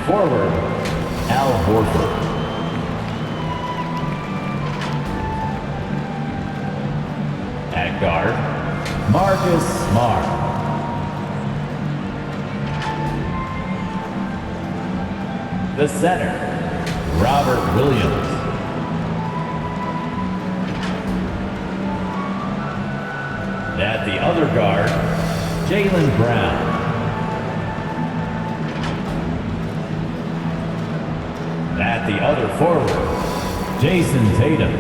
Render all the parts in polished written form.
forward, Al Horford. At guard, Marcus Smart. The center, Robert Williams. At the other guard, Jaylen Brown. At the other forward, Jason Tatum.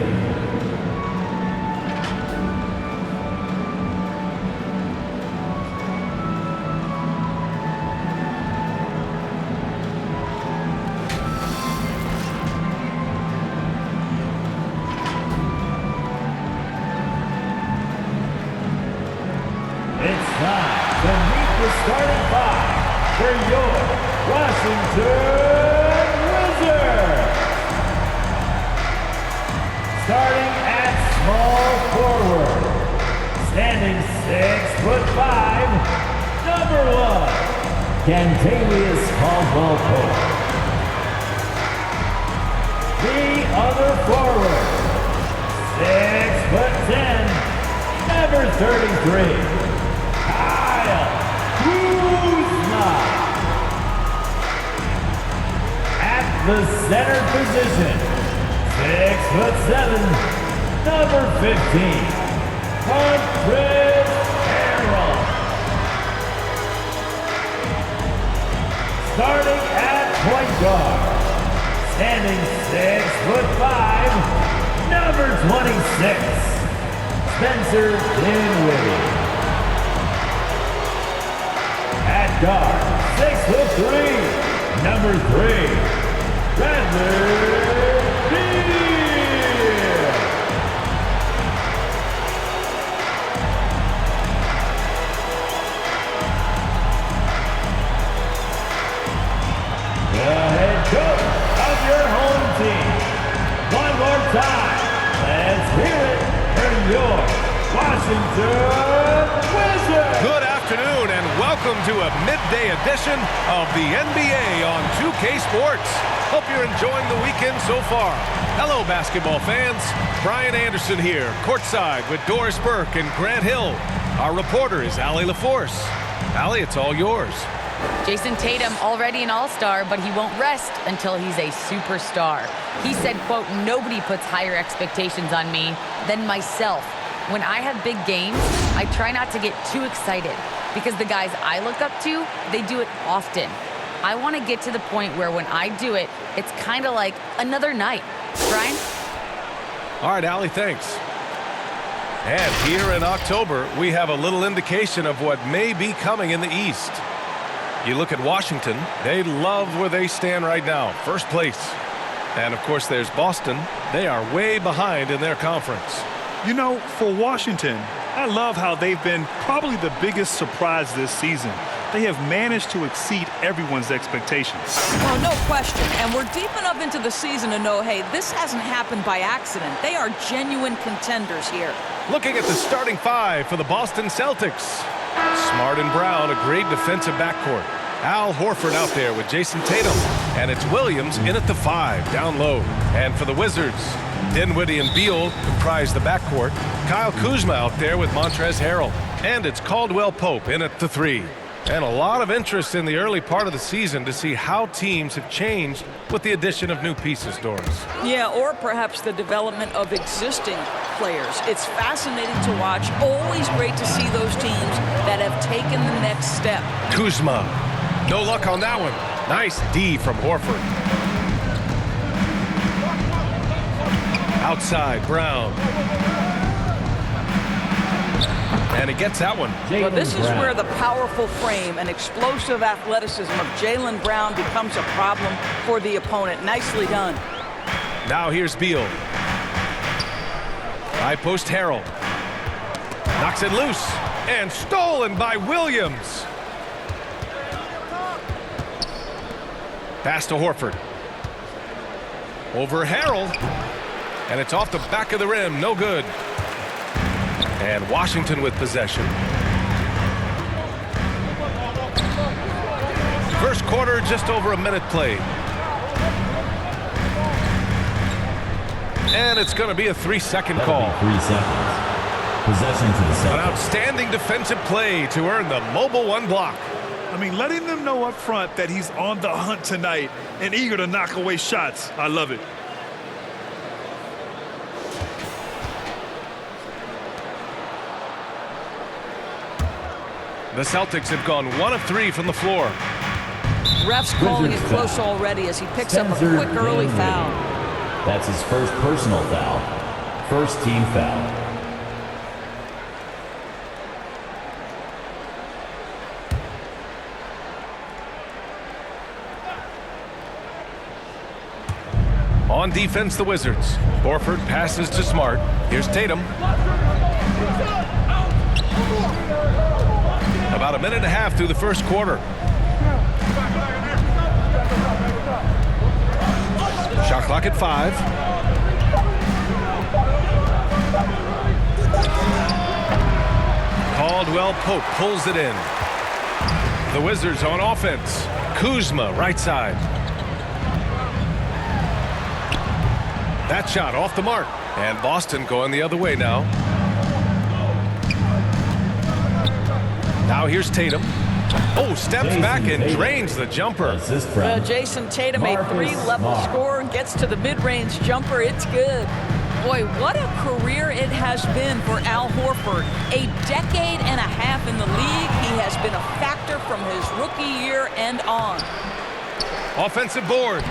It's time to meet the starting five for your Washington Wizards. Starting at small forward, standing 6'5", number 1, Kentavious Caldwell-Pope. The other forward, 6'10", number 33. At the center position, 6'7", number 15, Harrell. Starting at point guard, standing 6'5", number 26, Spencer Dinwiddie. At guard, 6'3", number 3, Beal. The head coach of your home team. One more time, let's hear it for your Washington Wizards. Good afternoon and welcome to a midday edition of the NBA on 2K Sports. Hope you're enjoying the weekend so far. Hello, basketball fans. Brian Anderson here, courtside with Doris Burke and Grant Hill. Our reporter is Allie LaForce. Allie, it's all yours. Jason Tatum, already an all-star, but he won't rest until he's a superstar. He said, quote, "Nobody puts higher expectations on me than myself. When I have big games, I try not to get too excited because the guys I look up to, they do it often. I want to get to the point where when I do it, it's kind of like another night." Brian? All right, Allie, thanks. And here in October, we have a little indication of what may be coming in the East. You look at Washington, they love where they stand right now, first place. And of course, there's Boston. They are way behind in their conference. You know, for Washington, I love how they've been probably the biggest surprise this season. They have managed to exceed everyone's expectations. Well, no question. And we're deep enough into the season to know, hey, this hasn't happened by accident. They are genuine contenders here. Looking at the starting five for the Boston Celtics. Smart and Brown, a great defensive backcourt. Al Horford out there with Jason Tatum. And it's Williams in at the 5, down low. And for the Wizards, Dinwiddie and Beal comprise the backcourt. Kyle Kuzma out there with Montrezl Harrell. And it's Caldwell-Pope in at the 3. And a lot of interest in the early part of the season to see how teams have changed with the addition of new pieces, Doris. Yeah, or perhaps the development of existing players. It's fascinating to watch. Always great to see those teams that have taken the next step. Kuzma. No luck on that one. Nice D from Horford. Outside, Brown. And he gets that one. Well, this is where the powerful frame and explosive athleticism of Jaylen Brown becomes a problem for the opponent. Nicely done. Now here's Beal. High post Harrell. Knocks it loose. And stolen by Williams. Pass to Horford. Over Harrell. And it's off the back of the rim. No good. And Washington with possession. First quarter, just over a minute played. And it's going to be a 3-second call. 3 seconds. Possession to the An Celtics. outstanding defensive play to earn the mobile 1 block. I mean, letting them know up front that he's on the hunt tonight and eager to knock away shots. I love it. The Celtics have gone 1 of 3 from the floor. Ref's calling it close already as he picks up a quick early foul. That's his first personal foul. First team foul. On defense, the Wizards. Horford passes to Smart. Here's Tatum. About a minute and a half through the first quarter. Shot clock at 5. Caldwell Pope pulls it in. The Wizards on offense. Kuzma, right side. That shot off the mark. And Boston going the other way now. Now here's Tatum. Oh, steps back and drains the jumper. Jason Tatum, a 3-level scorer, gets to the mid-range jumper. It's good. Boy, what a career it has been for Al Horford. A decade and a half in the league. He has been a factor from his rookie year and on. Offensive board.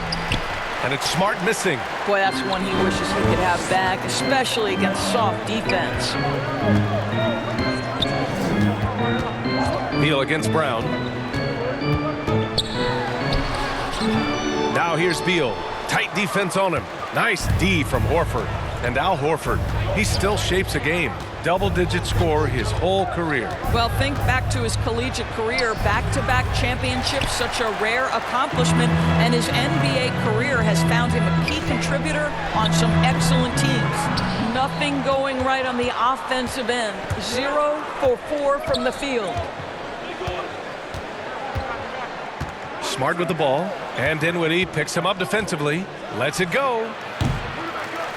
And it's Smart missing. Boy, that's one he wishes he could have back, especially against soft defense. Beal against Brown. Now here's Beal. Tight defense on him. Nice D from Horford. And Al Horford, he still shapes a game. Double-digit scorer his whole career. Well, think back to his collegiate career. Back-to-back championships, such a rare accomplishment. And his NBA career has found him a key contributor on some excellent teams. Nothing going right on the offensive end. 0 for 4 from the field. Smart with the ball. And Dinwiddie picks him up defensively. Lets it go.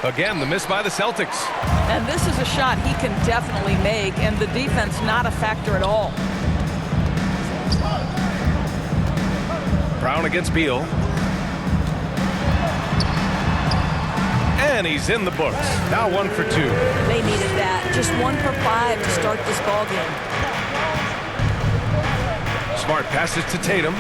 Again, the miss by the Celtics. And this is a shot he can definitely make, and the defense not a factor at all. Brown against Beal. And he's in the books. Now 1 for 2. They needed that. Just 1 for 5 to start this ball game. Smart passes to Tatum.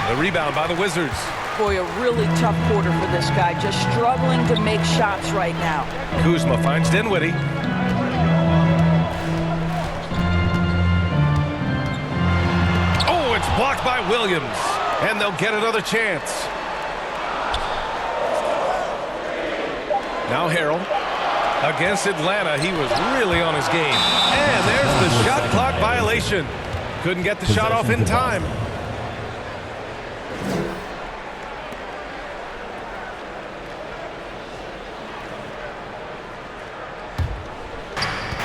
The rebound by the Wizards. Boy, a really tough quarter for this guy. Just struggling to make shots right now. Kuzma finds Dinwiddie. Oh, it's blocked by Williams. And they'll get another chance. Now Harrell. Against Atlanta, he was really on his game. And there's the shot clock violation. Couldn't get the shot off in time.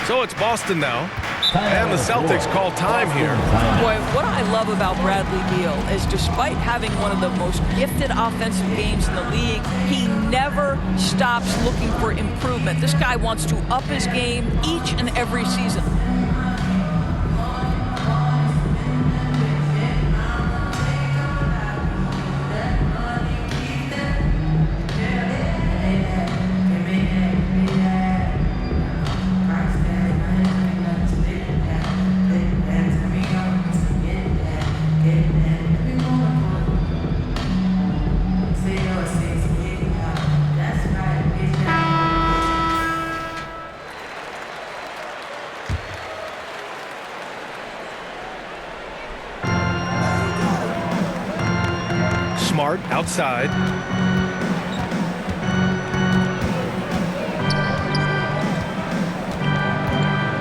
So it's Boston now. And the Celtics call time here. Boy, what I love about Bradley Beal is despite having one of the most gifted offensive games in the league, he never stops looking for improvement. This guy wants to up his game each and every season. Smart outside.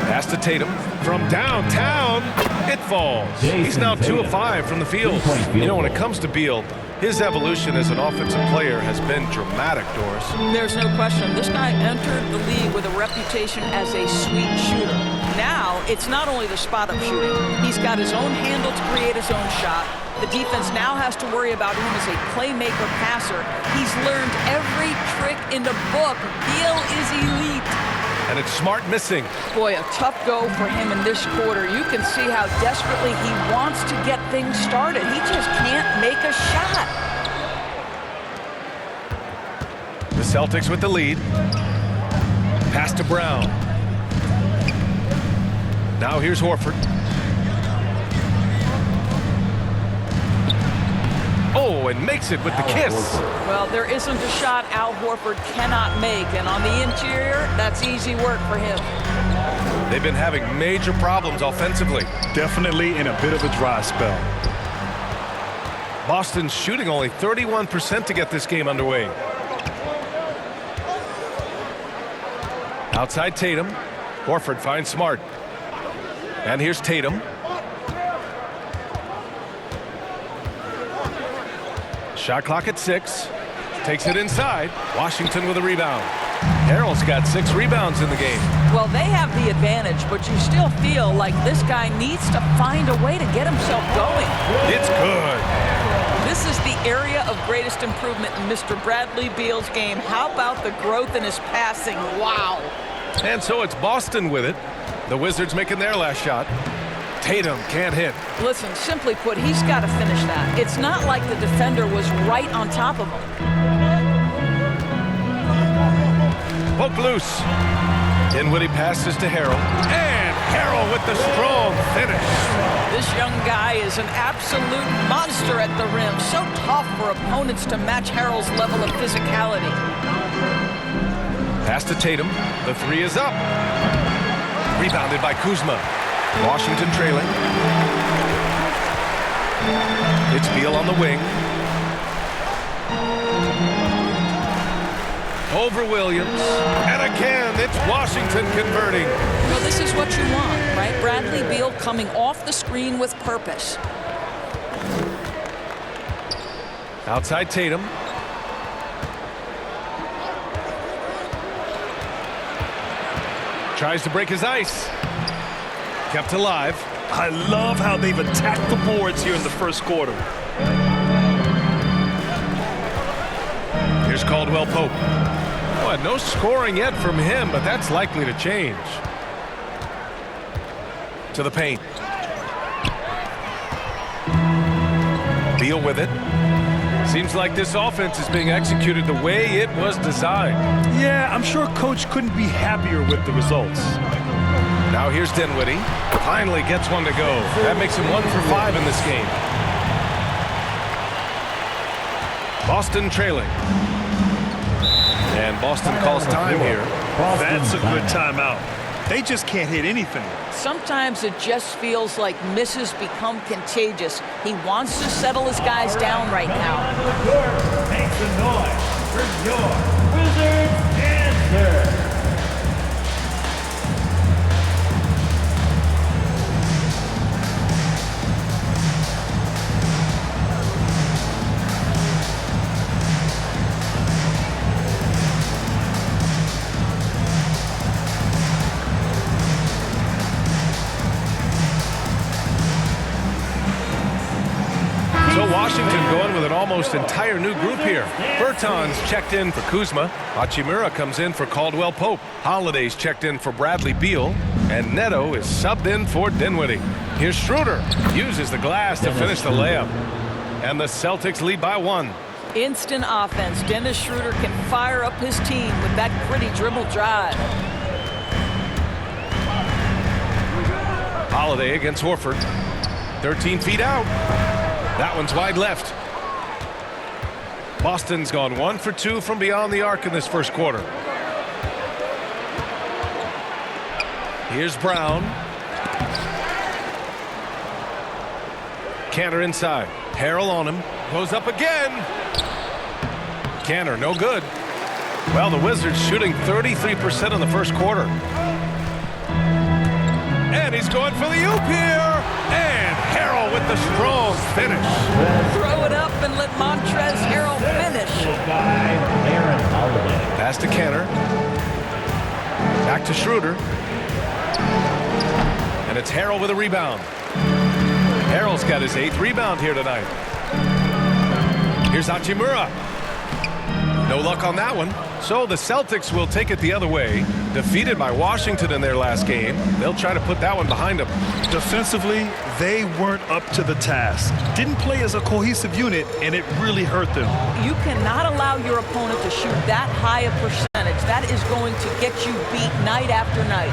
Pass to Tatum. From downtown, it falls. He's now 2 of 5 from the field. You know, when it comes to Beal, His evolution as an offensive player has been dramatic, Doris. There's no question. This guy entered the league with a reputation as a sweet shooter. Now, it's not only the spot-up shooting. He's got his own handle to create his own shot. The defense now has to worry about him as a playmaker passer. He's learned every trick in the book. Beal is elite. And it's Smart missing. Boy, a tough go for him in this quarter. You can see how desperately he wants to get things started. He just can't make a shot. The Celtics with the lead. Pass to Brown. Now here's Horford. Oh, and makes it with the kiss. Well, there isn't a shot Al Horford cannot make, and on the interior, that's easy work for him. They've been having major problems offensively. Definitely in a bit of a dry spell. Boston's shooting only 31% to get this game underway. Outside Tatum. Horford finds Smart. And here's Tatum. Shot clock at 6. Takes it inside. Washington with a rebound. Harrell's got 6 rebounds in the game. Well, they have the advantage, but you still feel like this guy needs to find a way to get himself going. It's good. This is the area of greatest improvement in Mr. Bradley Beal's game. How about the growth in his passing? Wow. And so it's Boston with it. The Wizards making their last shot. Tatum can't hit. Listen, simply put, he's got to finish that. It's not like the defender was right on top of him. Poke loose. Dinwiddie passes to Harrell. And Harrell with the strong finish. This young guy is an absolute monster at the rim. So tough for opponents to match Harrell's level of physicality. Pass to Tatum. The 3 is up. Rebounded by Kuzma. Washington trailing. It's Beal on the wing. Over Williams. And again, it's Washington converting. Well, this is what you want, right? Bradley Beal coming off the screen with purpose. Outside Tatum. Tries to break his ice. Kept alive. I love how they've attacked the boards here in the first quarter. Here's Caldwell Pope. Oh, no scoring yet from him, but that's likely to change. To the paint. Beal with it. Seems like this offense is being executed the way it was designed. Yeah, I'm sure Coach couldn't be happier with the results. Now here's Dinwiddie. Finally gets one to go. That makes him 1 for 5 in this game. Boston trailing. And Boston calls time here. That's a good timeout. They just can't hit anything. Sometimes it just feels like misses become contagious. He wants to settle his guys down right now. Make some noise for your Wizards answer. Washington going with an almost entire new group here. Bertans checked in for Kuzma. Hachimura comes in for Caldwell Pope. Holiday's checked in for Bradley Beal. And Neto is subbed in for Dinwiddie. Here's Schroeder. Uses the glass to finish the layup. And the Celtics lead by 1. Instant offense. Dennis Schroeder can fire up his team with that pretty dribble drive. Holiday against Horford. 13 feet out. That one's wide left. Boston's gone 1 for 2 from beyond the arc in this first quarter. Here's Brown. Cantor inside. Harrell on him. Goes up again. Cantor, no good. Well, the Wizards shooting 33% in the first quarter. And he's going for the oop here. And Harrell with the strong finish. Throw it up and let Montrezl Harrell finish. Pass to Kenner. Back to Schroeder. And it's Harrell with a rebound. Harrell's got his 8th rebound here tonight. Here's Hachimura. No luck on that one. So the Celtics will take it the other way. Defeated by Washington in their last game. They'll try to put that one behind them. Defensively, they weren't up to the task. Didn't play as a cohesive unit, and it really hurt them. You cannot allow your opponent to shoot that high a percentage. That is going to get you beat night after night.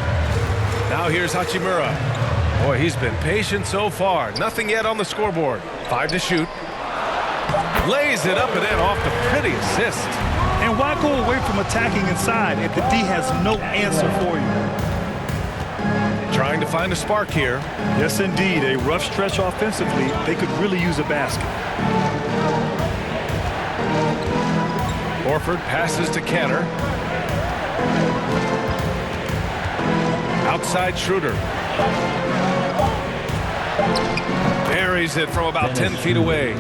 Now here's Hachimura. Boy, he's been patient so far. Nothing yet on the scoreboard. 5 to shoot. Lays it up and in off the pretty assist. And why go away from attacking inside if the D has no answer for you? Trying to find a spark here. Yes, indeed. A rough stretch offensively. They could really use a basket. Horford passes to Kenner. Outside Schroeder. Buries it from about 10 feet away.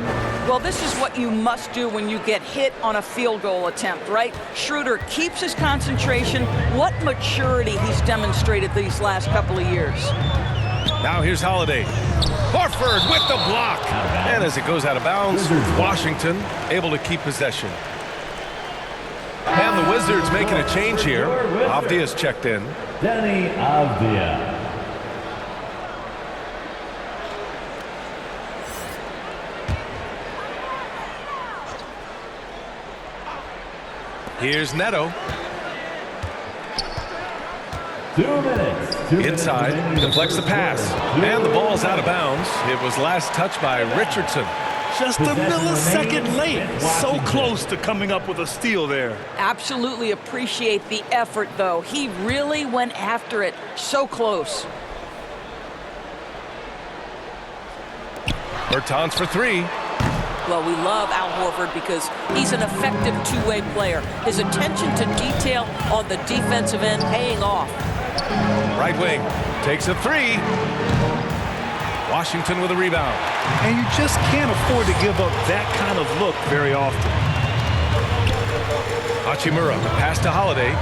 Well, this is what you must do when you get hit on a field goal attempt, right? Schroeder keeps his concentration. What maturity he's demonstrated these last couple of years. Now here's Holiday. Horford with the block. And as it goes out of bounds, Washington able to keep possession. And the Wizards making a change here. Avdia's checked in. Danny Avdia. Here's Neto. 2 minutes. Inside, deflects the pass. And the ball's out of bounds. It was last touched by Richardson. Just a millisecond late. So close to coming up with a steal there. Absolutely appreciate the effort, though. He really went after it. So close. Bertans for 3. Well, we love Al Horford because he's an effective two-way player. His attention to detail on the defensive end paying off. Right wing takes a 3. Washington with a rebound. And you just can't afford to give up that kind of look very often. Hachimura, pass to Holiday.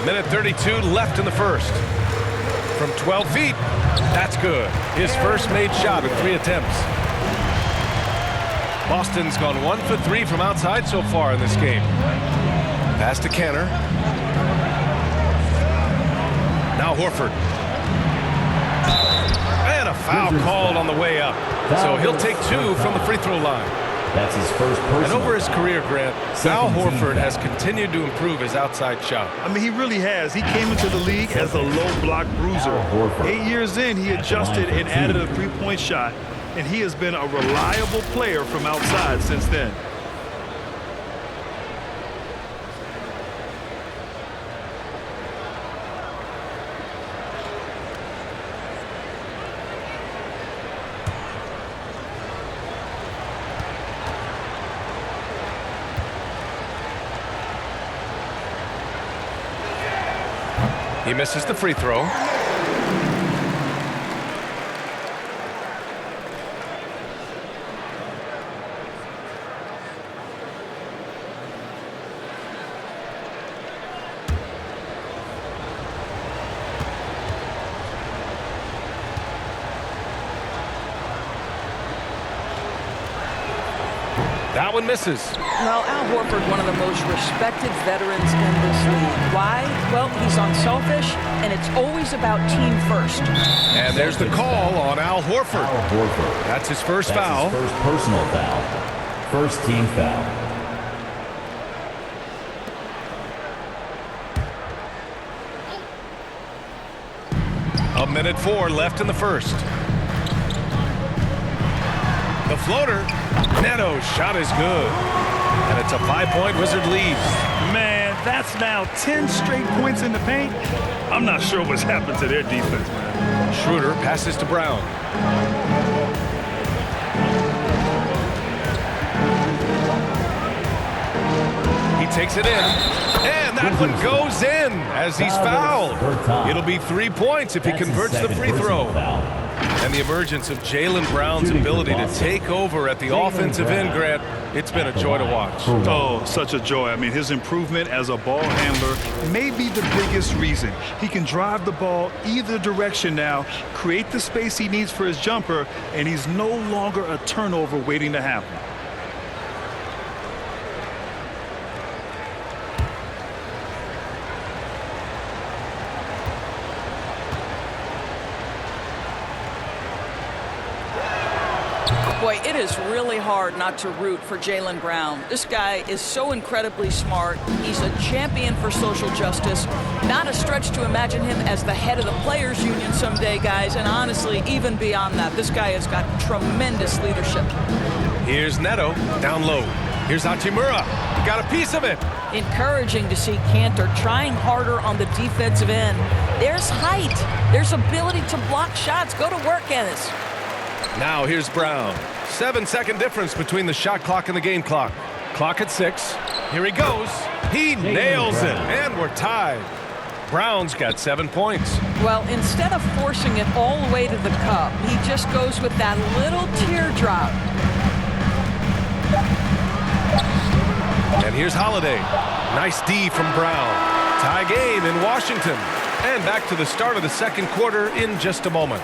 Minute 32 left in the first. From 12 feet, that's good. His first made shot in 3 attempts. Boston's gone 1 for 3 from outside so far in this game. Pass to Kenner. Now Horford. And a foul called on the way up. So he'll take 2 from the free throw line. That's his first personal. And over his career, Grant, Al Horford has continued to improve his outside shot. I mean, he really has. He came into the league as a low block bruiser. 8 years in, he adjusted and added a three-point shot, and he has been a reliable player from outside since then. He misses the free throw. That one misses. Well, Al Horford, one of the most respected veterans in this league. Why? Well, he's unselfish, and it's always about team first. And there's the call on Al Horford. Al Horford. That's his first That's foul. his first personal foul. First team foul. A minute 4 left in the first. The floater. Neto's shot is good. And it's a 5-point Wizard lead. Man, that's now 10 straight points in the paint. I'm not sure what's happened to their defense, man. Schroeder passes to Brown. He takes it in, and that one goes in as he's fouled. It'll be 3 points if he converts the free throw. And the emergence of Jaylen Brown's ability to take over at the offensive end, Grant, it's been a joy to watch. Oh, such a joy. I mean, his improvement as a ball handler may be the biggest reason. He can drive the ball either direction now, create the space he needs for his jumper, and he's no longer a turnover waiting to happen. Boy, it is really hard not to root for Jaylen Brown. This guy is so incredibly smart. He's a champion for social justice. Not a stretch to imagine him as the head of the Players Union someday, guys. And honestly, even beyond that, this guy has got tremendous leadership. Here's Neto down low. Here's Hachimura. He got a piece of it. Encouraging to see Cantor trying harder on the defensive end. There's height. There's ability to block shots. Go to work, Ennis. Now here's Brown. 7-second difference between the shot clock and the game clock. Clock at 6. Here he goes. He nails it, and we're tied. Brown's got 7 points. Well, instead of forcing it all the way to the cup, he just goes with that little teardrop. And here's Holiday. Nice D from Brown. Tie game in Washington. And back to the start of the second quarter in just a moment.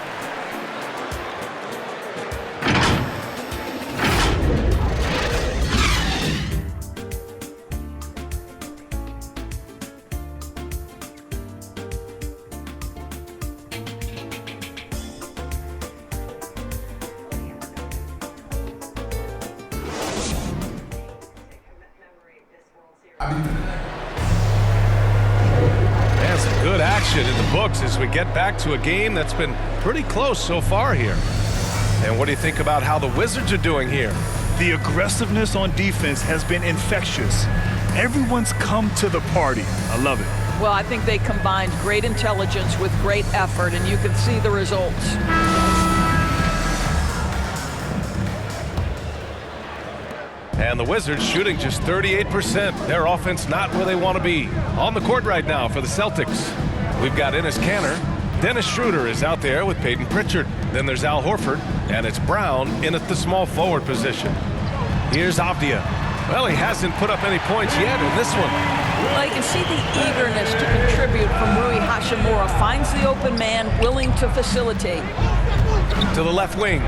And some good action in the books as we get back to a game that's been pretty close so far here. And what do you think about how the Wizards are doing here? The aggressiveness on defense has been infectious. Everyone's come to the party. I love it. Well, I think they combined great intelligence with great effort, and you can see the results. And the Wizards shooting just 38%. Their offense not where they want to be. On the court right now for the Celtics, we've got Enes Kanter. Dennis Schroeder is out there with Peyton Pritchard. Then there's Al Horford, and it's Brown in at the small forward position. Here's Avdia. Well, he hasn't put up any points yet in this one. Well, you can see the eagerness to contribute from Rui Hachimura. Finds the open man, willing to facilitate. To the left wing.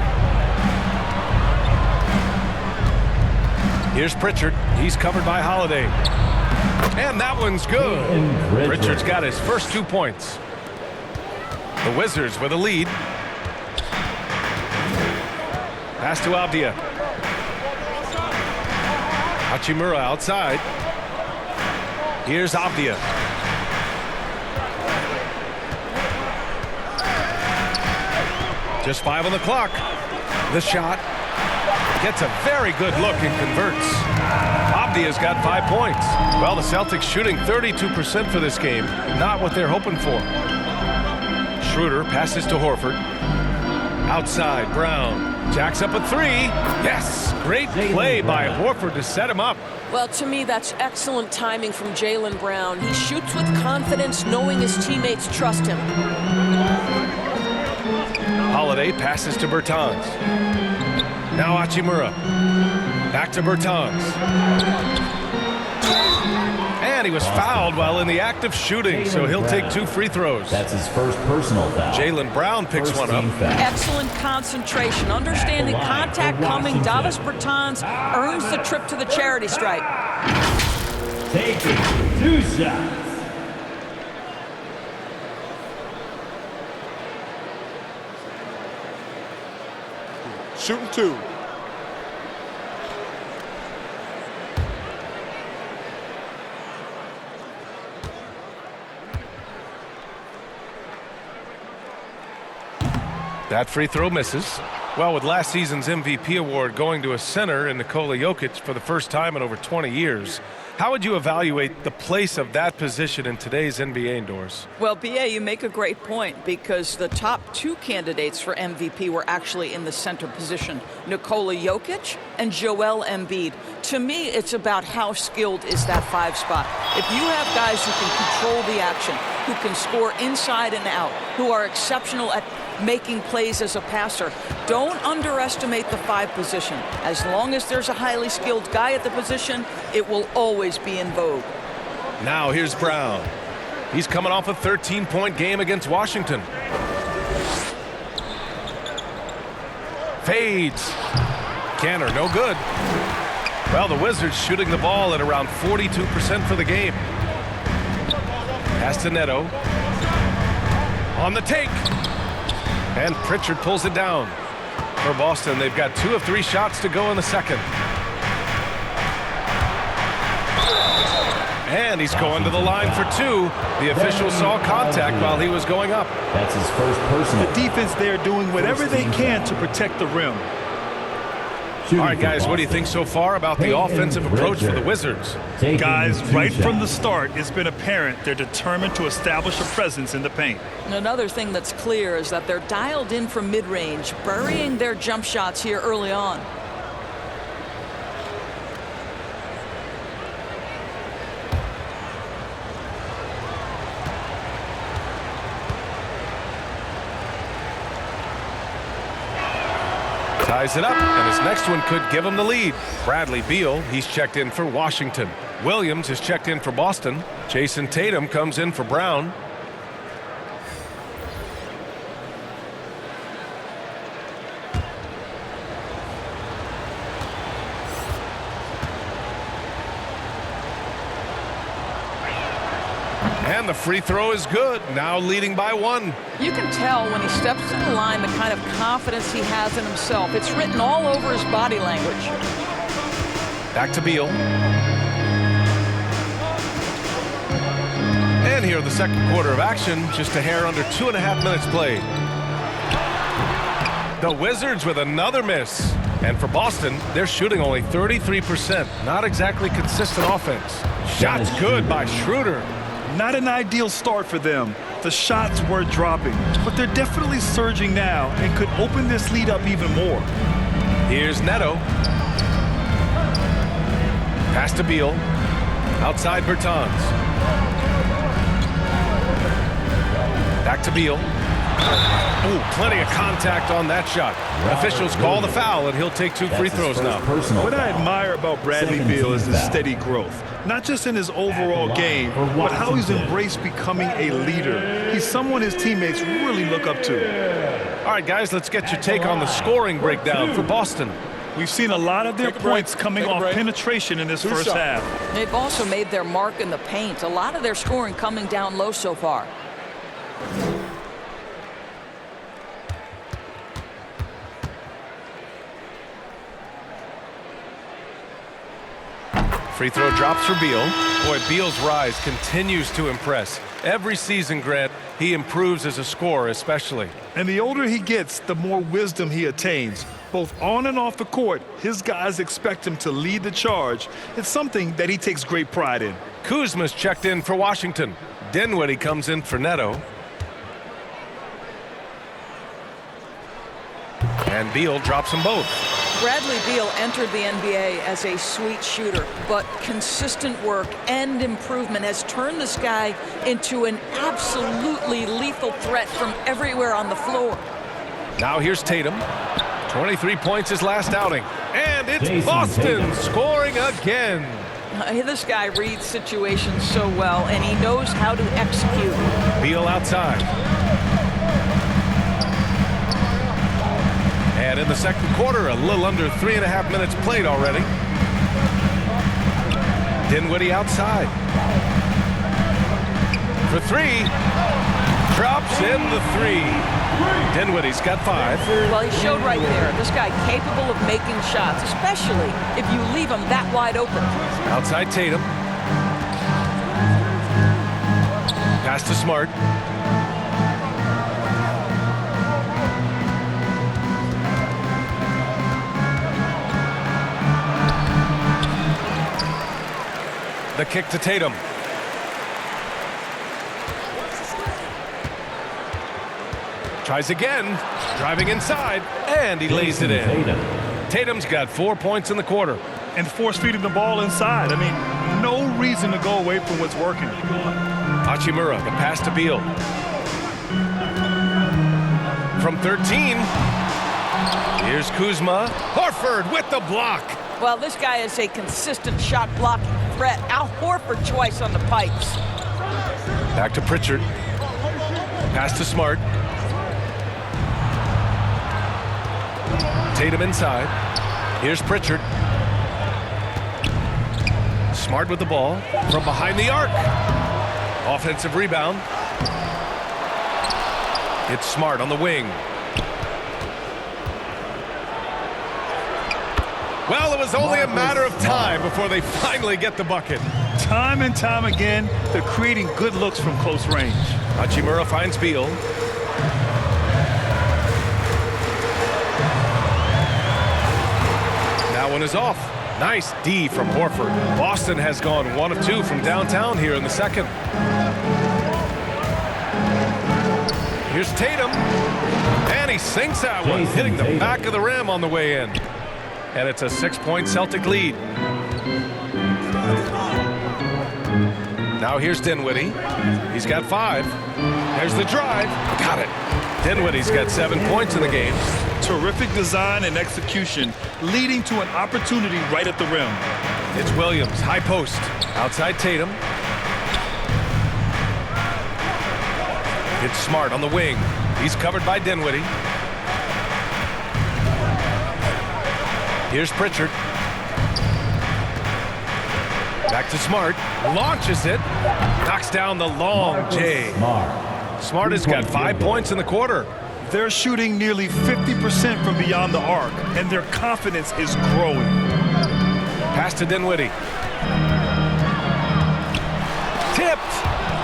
Here's Pritchard. He's covered by Holiday. And that one's good. Pritchard's got his first 2 points. The Wizards with a lead. Pass to Avdia. Hachimura outside. Here's Avdia. Just 5 on the clock. The shot. Gets a very good look and converts. Avdia's got 5 points. Well, the Celtics shooting 32% for this game. Not what they're hoping for. Schroeder passes to Horford. Outside, Brown. Jacks up a 3. Yes! Great play by Horford to set him up. Well, to me, that's excellent timing from Jaylen Brown. He shoots with confidence, knowing his teammates trust him. Holiday passes to Bertans. Now Hachimura. Back to Bertans. And he was fouled while in the act of shooting, so he'll take 2 free throws. That's his first personal foul. Jaylen Brown picks one up. Excellent concentration. Understanding contact coming. Davis Bertans earns the trip to the charity stripe. Taking 2 shots. Shooting 2. That free throw misses. Well, with last season's MVP award going to a center in Nikola Jokic for the first time in over 20 years, how would you evaluate the place of that position in today's NBA indoors? Well, B.A., you make a great point because the top two candidates for MVP were actually in the center position, Nikola Jokic and Joel Embiid. To me, it's about how skilled is that 5 spot. If you have guys who can control the action, who can score inside and out, who are exceptional at making plays as a passer, don't underestimate the 5 position. As long as there's a highly skilled guy at the position, it will always be in vogue. Now here's Brown. He's coming off a 13-point game against Washington. Fades. Canner, no good. Well, the Wizards shooting the ball at around 42% for the game. Pass to Neto. On the take. And Pritchard pulls it down. For Boston, they've got 2 of 3 shots to go in the second. And he's going to the line for 2. The official saw contact while he was going up. That's his first personal. The defense there doing whatever they can to protect the rim. All right, guys, what do you think so far about the offensive approach for the Wizards? Guys, right from the start, it's been apparent they're determined to establish a presence in the paint. And another thing that's clear is that they're dialed in from mid-range, burying their jump shots here early on. Ties it up, and his next one could give him the lead. Bradley Beal, he's checked in for Washington. Williams is checked in for Boston. Jason Tatum comes in for Brown. And the free throw is good, now leading by 1. You can tell when he steps to the line the kind of confidence he has in himself. It's written all over his body language. Back to Beal. And here the second quarter of action, just a hair under 2.5 minutes played. The Wizards with another miss. And for Boston, they're shooting only 33%. Not exactly consistent offense. Shots good by Schroeder. Not an ideal start for them. The shots were dropping, but they're definitely surging now and could open this lead up even more. Here's Neto. Pass to Beal. Outside Bertans. Back to Beal. Ooh, plenty of contact on that shot. Officials call the foul, and he'll take 2 free throws now. What I admire about Bradley Beal is his steady growth. Not just in his overall game, but how he's embraced becoming a leader. He's someone his teammates really look up to. All right, guys, let's get your take on the scoring breakdown for Boston. We've seen a lot of their points coming off penetration in this first half. They've also made their mark in the paint. A lot of their scoring coming down low so far. Free throw drops for Beal. Boy, Beal's rise continues to impress. Every season, Grant, he improves as a scorer especially. And the older he gets, the more wisdom he attains. Both on and off the court, his guys expect him to lead the charge. It's something that he takes great pride in. Kuzma's checked in for Washington. Dinwiddie comes in for Neto. And Beal drops them both. Bradley Beal entered the NBA as a sweet shooter, but consistent work and improvement has turned this guy into an absolutely lethal threat from everywhere on the floor. Now here's Tatum. 23 points his last outing. And it's Boston scoring again. This guy reads situations so well, and he knows how to execute. Beal outside. And in the second quarter, a little under 3.5 minutes played already. Dinwiddie outside. For 3. Drops in the 3. Dinwiddie's got 5. Well, he showed right there. This guy capable of making shots, especially if you leave him that wide open. Outside Tatum. Pass to Smart. The kick to Tatum. Tries again, driving inside, and he lays it in. Tatum's got 4 points in the quarter. And force-feeding the ball inside. I mean, no reason to go away from what's working. Hachimura, the pass to Beal. From 13, here's Kuzma. Horford with the block. Well, this guy is a consistent shot blocking threat. Al Horford twice on the pipes. Back to Pritchard. Pass to Smart. Tatum inside. Here's Pritchard. Smart with the ball from behind the arc. Offensive rebound. It's Smart on the wing. Well, it was only a matter of time before they finally get the bucket. Time and time again, they're creating good looks from close range. Hachimura finds Beal. That one is off. Nice D from Horford. Boston has gone 1 of 2 from downtown here in the second. Here's Tatum. And he sinks that one, hitting the back of the rim on the way in. And it's a 6-point Celtic lead. Now here's Dinwiddie. He's got 5. There's the drive. Got it. Dinwiddie's got 7 points in the game. Terrific design and execution, leading to an opportunity right at the rim. It's Williams, high post. Outside Tatum. It's Smart on the wing. He's covered by Dinwiddie. Here's Pritchard. Back to Smart. Launches it. Knocks down the long J. Smart has got 5 points in the quarter. They're shooting nearly 50% from beyond the arc, and their confidence is growing. Pass to Dinwiddie. Tipped.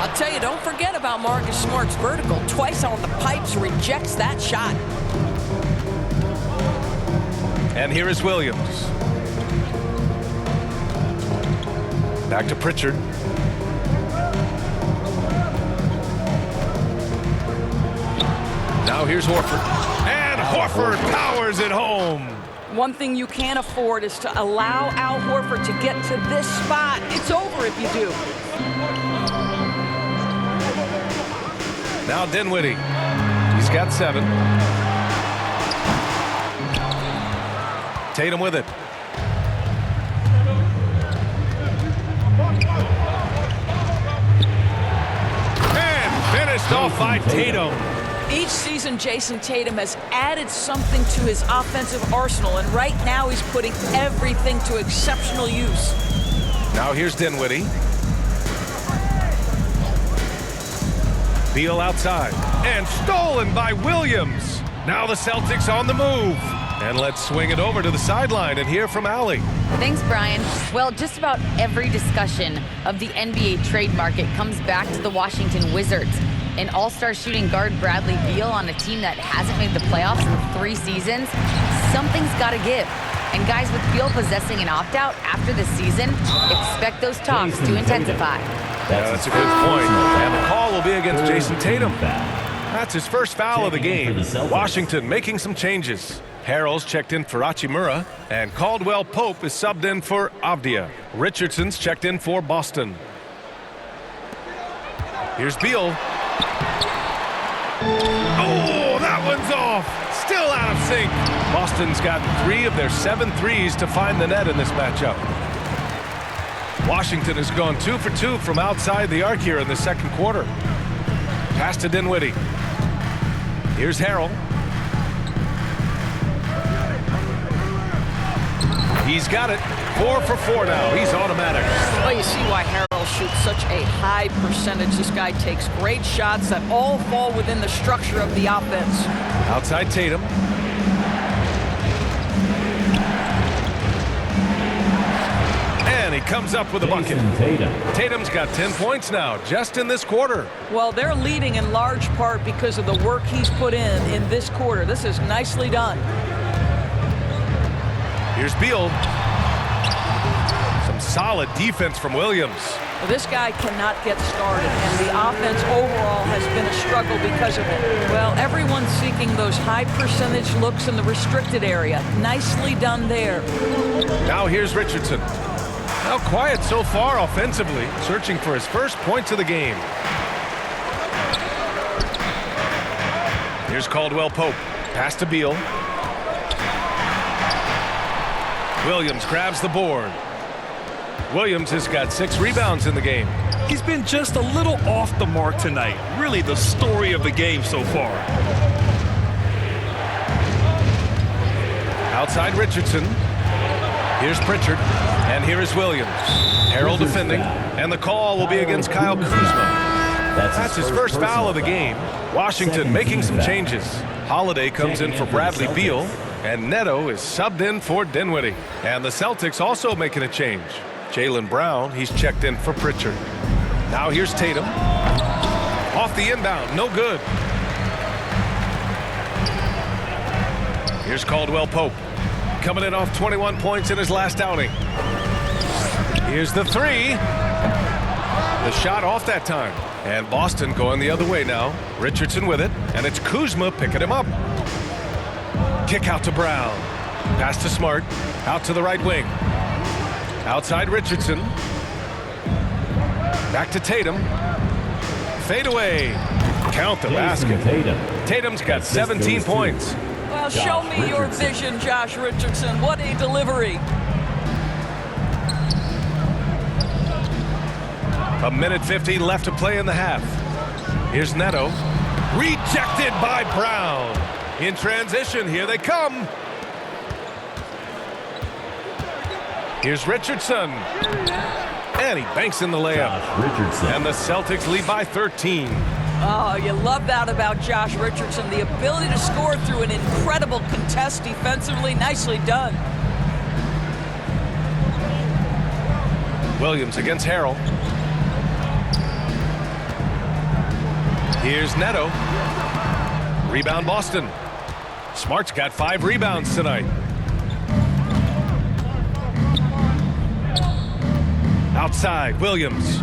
I'll tell you, don't forget about Marcus Smart's vertical. Twice on the pipes, rejects that shot. And here is Williams. Back to Pritchard. Now here's Horford. And Horford powers it home. One thing you can't afford is to allow Al Horford to get to this spot. It's over if you do. Now Dinwiddie. He's got 7. Tatum with it. And finished off by Tatum. Each season, Jason Tatum has added something to his offensive arsenal, and right now he's putting everything to exceptional use. Now here's Dinwiddie. Beal outside. And stolen by Williams. Now the Celtics on the move. And let's swing it over to the sideline and hear from Allie. Thanks, Brian. Well, just about every discussion of the NBA trade market comes back to the Washington Wizards. An all-star shooting guard Bradley Beal on a team that hasn't made the playoffs in 3 seasons. Something's got to give. And guys, with Beal possessing an opt-out after this season, expect those talks to intensify. That's a good point. And the call will be against Jason Tatum. That's his first foul of the game. Washington making some changes. Harrell's checked in for Hachimura, and Caldwell Pope is subbed in for Avdia. Richardson's checked in for Boston. Here's Beal. Oh, that one's off. Still out of sync. Boston's gotten 3 of their 7 threes to find the net in this matchup. Washington has gone 2 for 2 from outside the arc here in the second quarter. Pass to Dinwiddie. Here's Harrell. He's got it. 4 for 4 now. He's automatic. Well, you see why Harrell shoots such a high percentage. This guy takes great shots that all fall within the structure of the offense. Outside Tatum. And he comes up with a bucket. Tatum's got 10 points now, just in this quarter. Well, they're leading in large part because of the work he's put in this quarter. This is nicely done. Here's Beal. Some Solid defense from Williams. Well, this guy cannot get started, and the offense overall has been a struggle because of it. Well, everyone's seeking those high percentage looks in the restricted area. Nicely done there. Now here's Richardson. Now quiet so far offensively, searching for his first points of the game. Here's Caldwell Pope. Pass to Beal. Williams grabs the board. Williams has got 6 rebounds in the game. He's been just a little off the mark tonight. Really the story of the game so far. Outside Richardson. Here's Pritchard. And here is Williams. Harrell defending. And the call will be against Kyle Kuzma. That's his first foul of the game. Washington making some changes. Holiday comes in for Bradley Beal. And Neto is subbed in for Dinwiddie. And the Celtics also making a change. Jaylen Brown, he's checked in for Pritchard. Now here's Tatum. Off the inbound, no good. Here's Caldwell Pope. Coming in off 21 points in his last outing. Here's the 3. The shot off that time. And Boston going the other way now. Richardson with it. And it's Kuzma picking him up. Kick out to Brown. Pass to Smart. Out to the right wing. Outside Richardson. Back to Tatum. Fade away. Count the basket. Tatum's got 17 points. Well, show me your vision, Josh Richardson. What a delivery. A minute 15 left to play in the half. Here's Neto. Rejected by Brown. In transition, here they come. Here's Richardson. And he banks in the layup. And the Celtics lead by 13. Oh, you love that about Josh Richardson. The ability to score through an incredible contest defensively. Nicely done. Williams against Harrell. Here's Neto. Rebound Boston. Smart's got 5 rebounds tonight. Outside, Williams.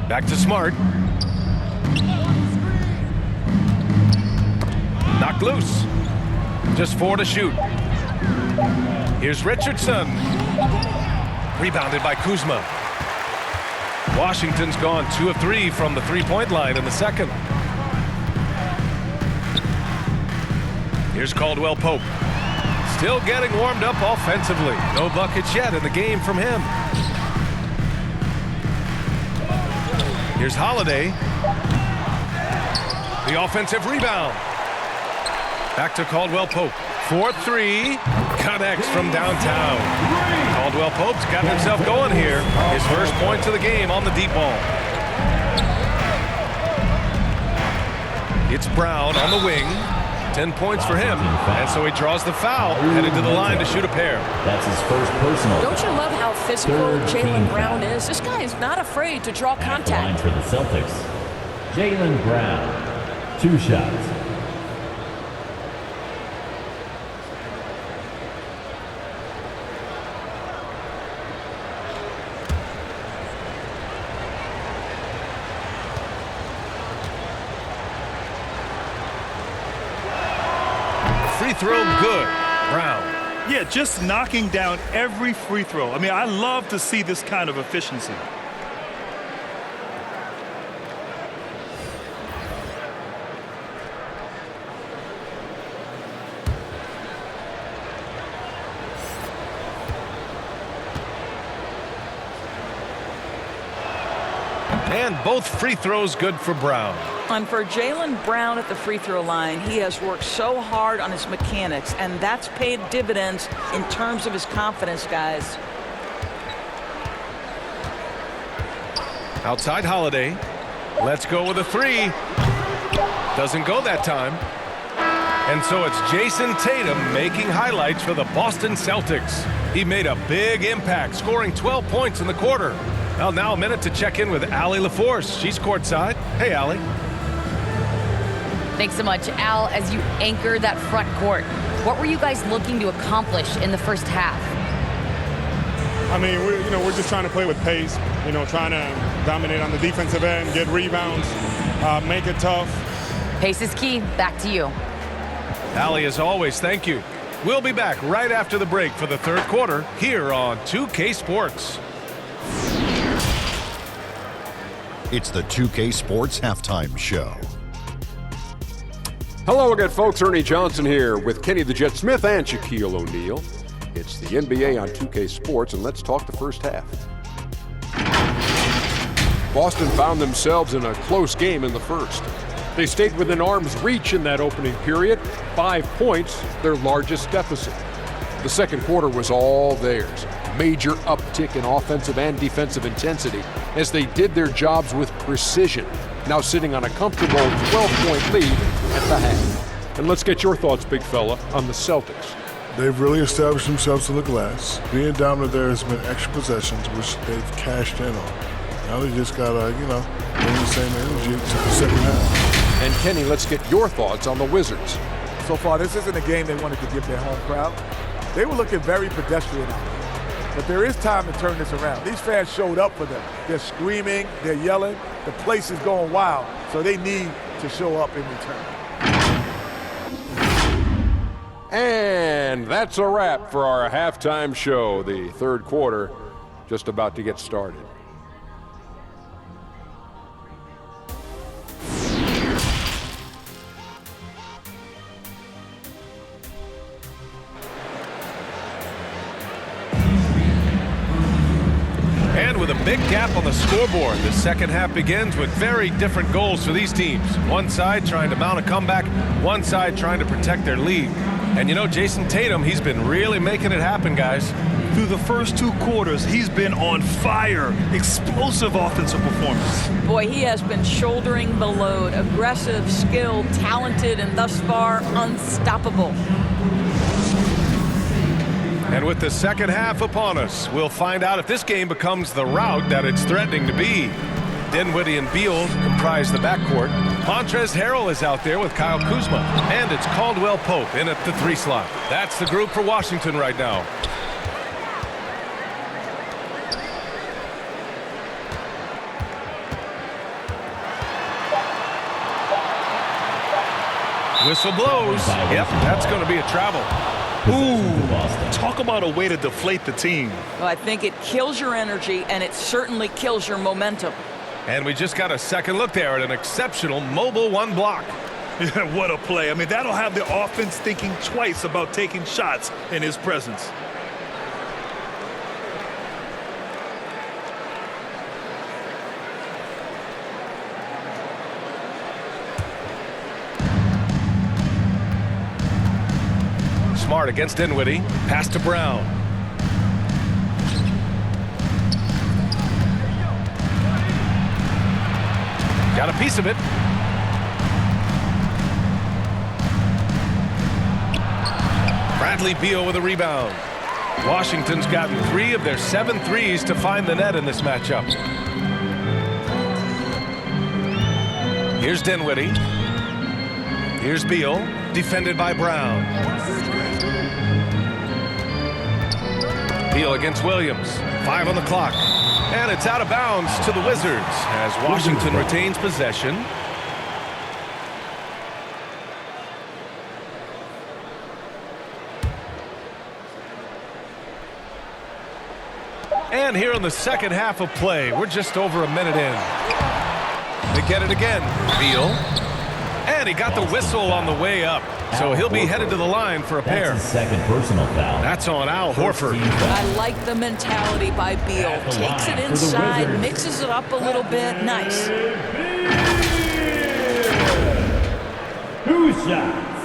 Back to Smart. Knocked loose. Just 4 to shoot. Here's Richardson. Rebounded by Kuzma. Washington's gone 2 of 3 from the three-point line in the second. Here's Caldwell Pope. Still getting warmed up offensively. No buckets yet in the game from him. Here's Holiday. The offensive rebound. Back to Caldwell Pope. 4-3. Connects from downtown. Caldwell Pope's got himself going here. His first points of the game on the deep ball. It's Brown on the wing. 10 points for him. And so he draws the foul, headed to the line to shoot a pair. That's his first personal. Don't you love how physical Jaylen Brown is? This guy is not afraid to draw contact. For the Celtics, Jaylen Brown, 2 shots. Free throw good. Brown. Yeah, just knocking down every free throw. I mean, I love to see this kind of efficiency. And both free throws good for Brown. And for Jaylen Brown at the free throw line, he has worked so hard on his mechanics, and that's paid dividends in terms of his confidence, guys. Outside Holiday. Let's go with a 3. Doesn't go that time. And so it's Jason Tatum making highlights for the Boston Celtics. He made a big impact, scoring 12 points in the quarter. Well, now a minute to check in with Allie LaForce. She's courtside. Hey, Allie. Thanks so much, Al. As you anchor that front court, what were you guys looking to accomplish in the first half? I mean, we're just trying to play with pace, trying to dominate on the defensive end, get rebounds, make it tough. Pace is key. Back to you. Allie, as always, thank you. We'll be back right after the break for the third quarter here on 2K Sports. It's the 2K Sports Halftime Show. Hello again, folks. Ernie Johnson here with Kenny the Jet Smith and Shaquille O'Neal. It's the NBA on 2K Sports, and let's talk the first half. Boston found themselves in a close game in the first. They stayed within arm's reach in that opening period. 5 points, their largest deficit. The second quarter was all theirs. Major uptick in offensive and defensive intensity as they did their jobs with precision. Now sitting on a comfortable 12-point lead at the half. And let's get your thoughts, big fella, on the Celtics. They've really established themselves to the glass. Being dominant there has been extra possessions, which they've cashed in on. Now they just got to, bring the same energy to the second half. And Kenny, let's get your thoughts on the Wizards. So far, this isn't a game they wanted to give their home crowd. They were looking very pedestrian out there. But there is time to turn this around. These fans showed up for them. They're screaming, they're yelling. The place is going wild, so they need to show up in return. And that's a wrap for our halftime show. The third quarter just about to get started. And with a big gap on the scoreboard, the second half begins with very different goals for these teams. One side trying to mount a comeback, one side trying to protect their lead. And Jason Tatum, he's been really making it happen, guys. Through the first 2 quarters, he's been on fire. Explosive offensive performance. Boy, he has been shouldering the load. Aggressive, skilled, talented, and thus far unstoppable. And with the second half upon us, we'll find out if this game becomes the rout that it's threatening to be. Dinwiddie and Beal comprise the backcourt. Montrezl Harrell is out there with Kyle Kuzma. And it's Caldwell Pope in at the 3 slot. That's the group for Washington right now. Whistle blows. Yep, that's going to be a travel. Ooh, talk about a way to deflate the team. Well, I think it kills your energy, and it certainly kills your momentum. And we just got a second look there at an exceptional mobile 1 block. Yeah, what a play. I mean, that'll have the offense thinking twice about taking shots in his presence. Smart against Dinwiddie. Pass to Brown. Got a piece of it. Bradley Beal with a rebound. Washington's gotten 3 of their 7 threes to find the net in this matchup. Here's Dinwiddie. Here's Beal, defended by Brown. Beal against Williams. 5 on the clock. And it's out of bounds to the Wizards as Washington retains possession. And here in the second half of play, we're just over a minute in. They get it again. Beal. And he got the whistle on the way up. So he'll be headed to the line for a pair. That's his second personal foul. That's on Al Horford. I like the mentality by Beal. Takes it inside, mixes it up a little bit. Nice. 2 shots.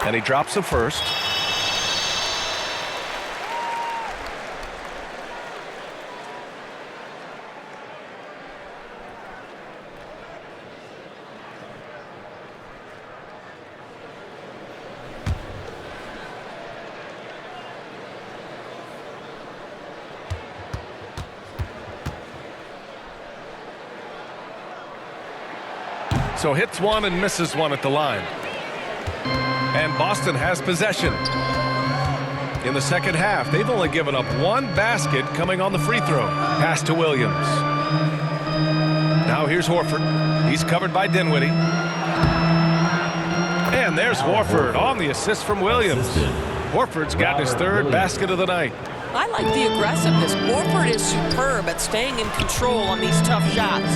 And he drops the first. So hits one and misses one at the line. And Boston has possession. In the second half, they've only given up one basket coming on the free throw. Pass to Williams. Now here's Horford. He's covered by Dinwiddie. And there's Horford on the assist from Williams. Horford's got his third basket of the night. I like the aggressiveness. Horford is superb at staying in control on these tough shots.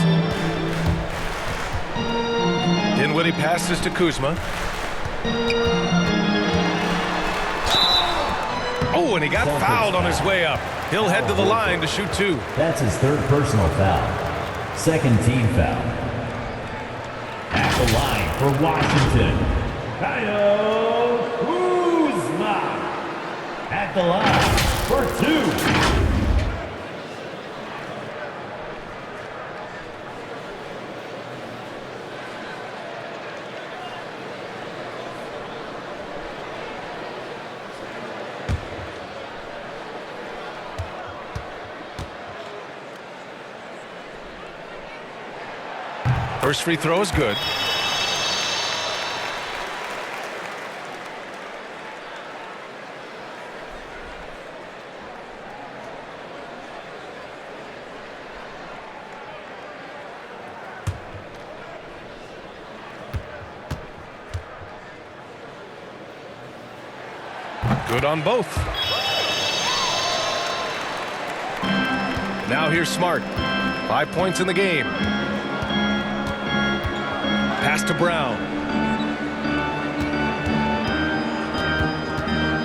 Dinwiddie passes to Kuzma. Oh, and he got fouled on his way up. He'll head to the line to shoot two. That's his third personal foul. Second team foul. At the line for Washington, Kyle Kuzma. At the line for two. First free throw is good. Good on both. Now here's Smart. 5 points in the game. Pass to Brown.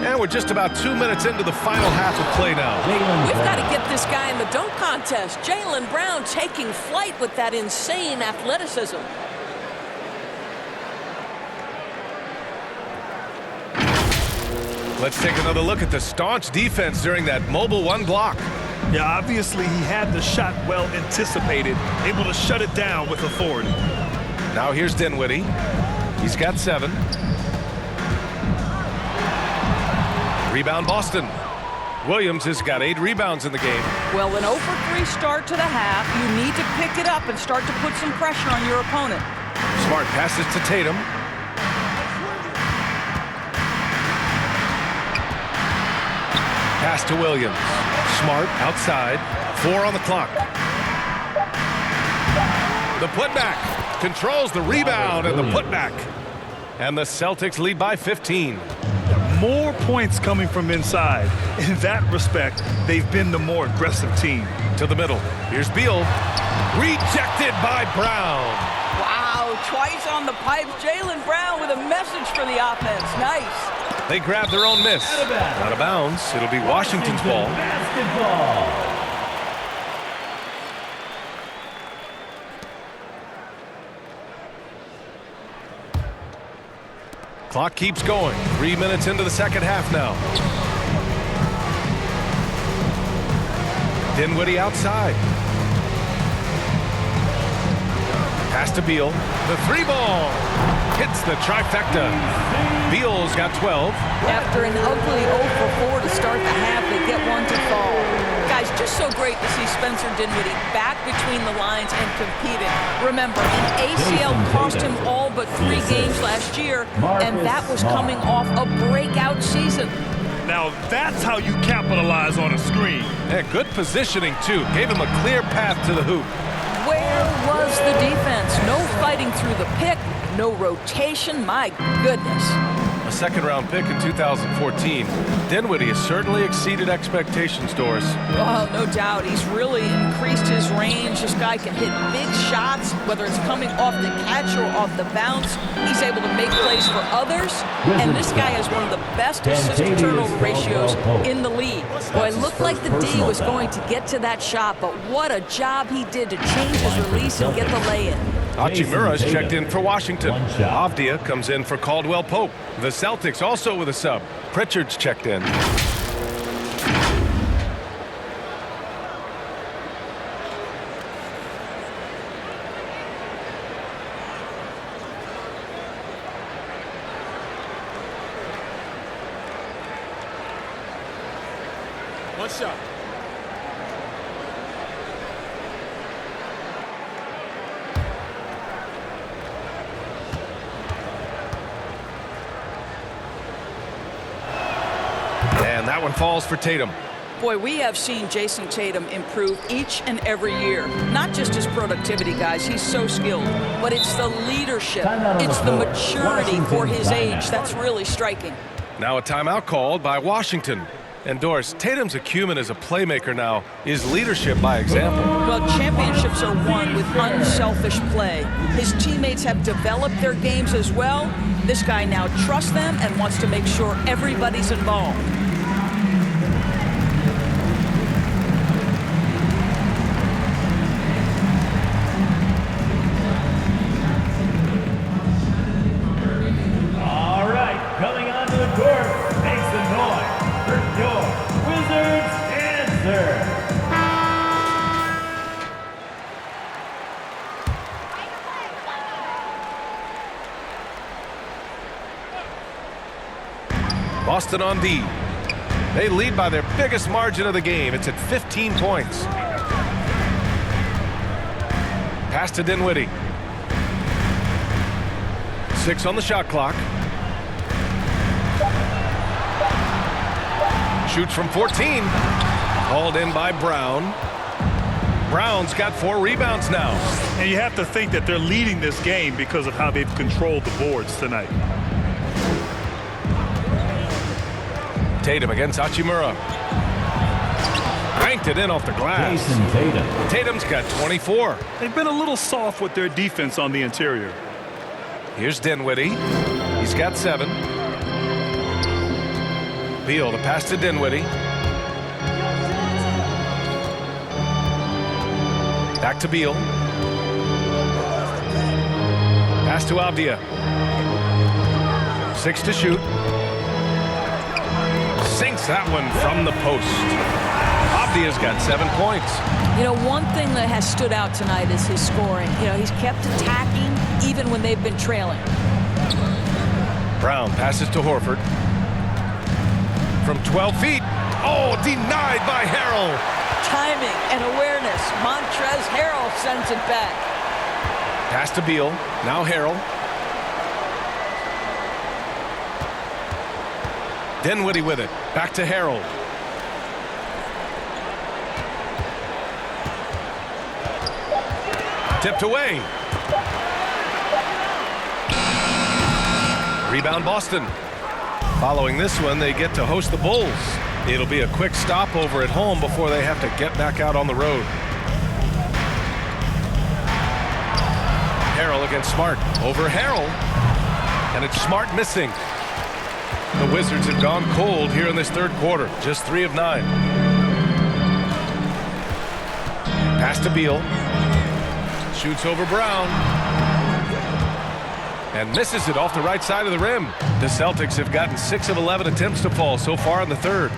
And we're just about 2 minutes into the final half of play now. We've got to get this guy in the dunk contest. Jaylen Brown taking flight with that insane athleticism. Let's take another look at the staunch defense during that mobile one block. Yeah, obviously he had the shot well anticipated, able to shut it down with authority. Now here's Dinwiddie. He's got 7. Rebound Boston. Williams has got 8 rebounds in the game. Well, an 0-for-3 start to the half. You need to pick it up and start to put some pressure on your opponent. Smart passes to Tatum. Pass to Williams. Smart outside. 4 on the clock. The putback. Controls the rebound and the putback. And the Celtics lead by 15. More points coming from inside. In that respect, they've been the more aggressive team. To the middle. Here's Beal. Rejected by Brown. Wow, twice on the pipes. Jaylen Brown with a message for the offense. Nice. They grab their own miss. Out of bounds. It'll be Washington's ball. Basketball. Clock keeps going. 3 minutes into the second half now. Dinwiddie outside. Pass to Beal. The 3-ball. Hits the trifecta. Beal's got 12. After an ugly 0-for-4 to start the half, they get one to fall. Guys, just so great to see Spencer Dinwiddie back between the lines and competing. Remember, an ACL cost him all but 3 games last year, and that was coming off a breakout season. Now that's how you capitalize on a screen. Yeah, good positioning, too. Gave him a clear path to the hoop. Where was the defense? No fighting through the pick, no rotation. My goodness. A second-round pick in 2014. Dinwiddie has certainly exceeded expectations, Doris. Oh, no doubt. He's really increased his range. This guy can hit big shots, whether it's coming off the catch or off the bounce. He's able to make plays for others. And this guy has one of the best assist-to-turnover ratios in the league. Boy, it looked like the D was going to get to that shot, but what a job he did to change his release and get the lay-in. Hachimura's checked in for Washington. Avdia comes in for Caldwell Pope. The Celtics also with a sub. Pritchard's checked in. One shot. And that one falls for Tatum. Boy, we have seen Jason Tatum improve each and every year. Not just his productivity, guys. He's so skilled. But it's the leadership. It's the maturity for his age that's really striking. Now a timeout called by Washington. And Doris, Tatum's acumen as a playmaker now is leadership by example. Well, championships are won with unselfish play. His teammates have developed their games as well. This guy now trusts them and wants to make sure everybody's involved. All right, coming onto the court, make some noise for your Wizards answer. Boston on D. They lead by their biggest margin of the game. It's at 15 points. Pass to Dinwiddie. 6 on the shot clock. Shoots from 14. Hauled in by Brown. Brown's got 4 rebounds now. And you have to think that they're leading this game because of how they've controlled the boards tonight. Tatum against Hachimura. Cranked it in off the glass. Jason Tatum. Tatum's got 24. They've been a little soft with their defense on the interior. Here's Dinwiddie. He's got 7. Beal to pass to Dinwiddie. Back to Beal. Pass to Avdia. 6 to shoot. Sinks that one from the post. Avdia's got 7 points. You know, one thing that has stood out tonight is his scoring. You know, he's kept attacking even when they've been trailing. Brown passes to Horford. From 12 feet. Oh, denied by Harrell. Timing and awareness. Montrezl Harrell sends it back. Pass to Beal. Now Harrell. Dinwiddie with it. Back to Harrell. Tipped away. Rebound Boston. Following this one, they get to host the Bulls. It'll be a quick stopover at home before they have to get back out on the road. Harrell against Smart. Over Harrell. And it's Smart missing. The Wizards have gone cold here in this third quarter. Just 3 of 9. Pass to Beal. Shoots over Brown. And misses it off the right side of the rim. The Celtics have gotten 6 of 11 attempts to fall so far in the third.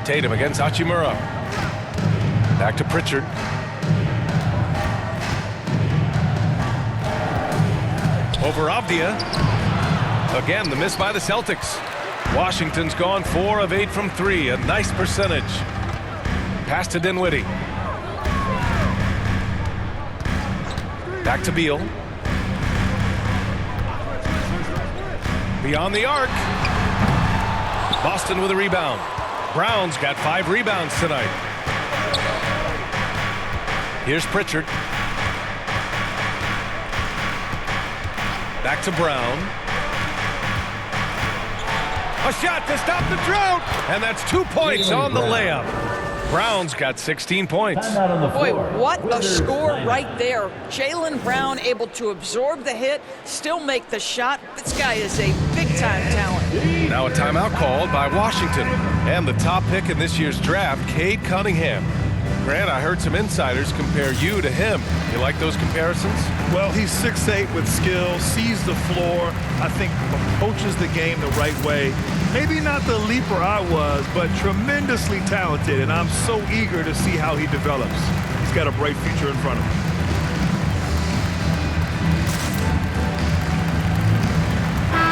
Tatum against Hachimura. Back to Pritchard. Over Avdia. Again, the miss by the Celtics. Washington's gone 4 of 8 from 3. A nice percentage. Pass to Dinwiddie. Back to Beal. Beyond the arc. Boston with a rebound. Brown's got 5 rebounds tonight. Here's Pritchard. Back to Brown. A shot to stop the drought. And that's 2 points on the layup. Brown's got 16 points. Boy, what a score right there. Jaylen Brown able to absorb the hit, still make the shot. This guy is a big-time talent. Now a timeout called by Washington. And the top pick in this year's draft, Cade Cunningham. Grant, I heard some insiders compare you to him. You like those comparisons? Well, he's 6'8" with skill, sees the floor, I think approaches the game the right way. Maybe not the leaper I was, but tremendously talented, and I'm so eager to see how he develops. He's got a bright future in front of him.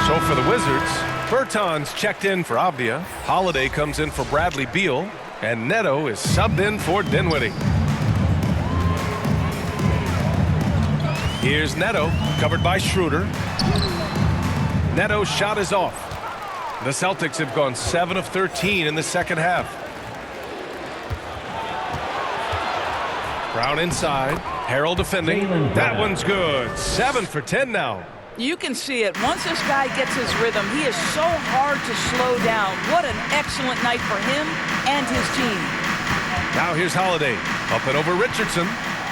So for the Wizards, Bertans checked in for Avdia. Holiday comes in for Bradley Beal. And Neto is subbed in for Dinwiddie. Here's Neto, covered by Schroeder. Neto's shot is off. The Celtics have gone 7 of 13 in the second half. Brown inside. Harrell defending. That one's good. 7 for 10 now. You can see it. Once this guy gets his rhythm, he is so hard to slow down. What an excellent night for him and his team. Now here's Holiday. Up and over Richardson.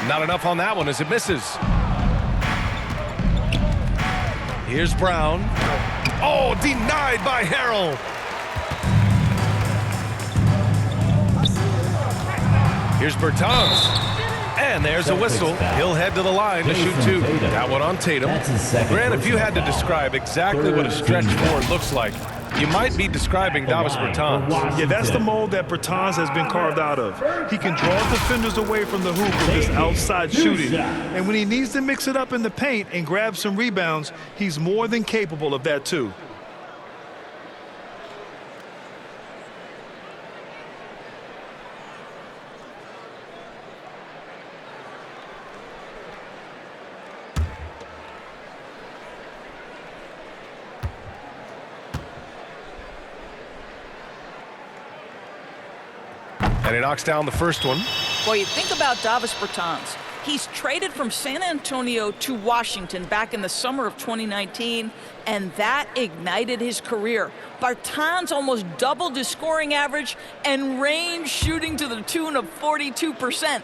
Not enough on that one as it misses. Here's Brown. Oh, denied by Harrell. Here's Bertans. And there's a whistle. He'll head to the line to shoot 2. That one on Tatum. Grant, if you had to describe exactly what a stretch 4 looks like, you might be describing Davis Bertans. Yeah, that's the mold that Bertans has been carved out of. He can draw defenders away from the hoop with his outside shooting. And when he needs to mix it up in the paint and grab some rebounds, he's more than capable of that too. And he knocks down the first one. Boy, you think about Davis Bertans. He's traded from San Antonio to Washington back in the summer of 2019, and that ignited his career. Bertans almost doubled his scoring average and range shooting to the tune of 42%.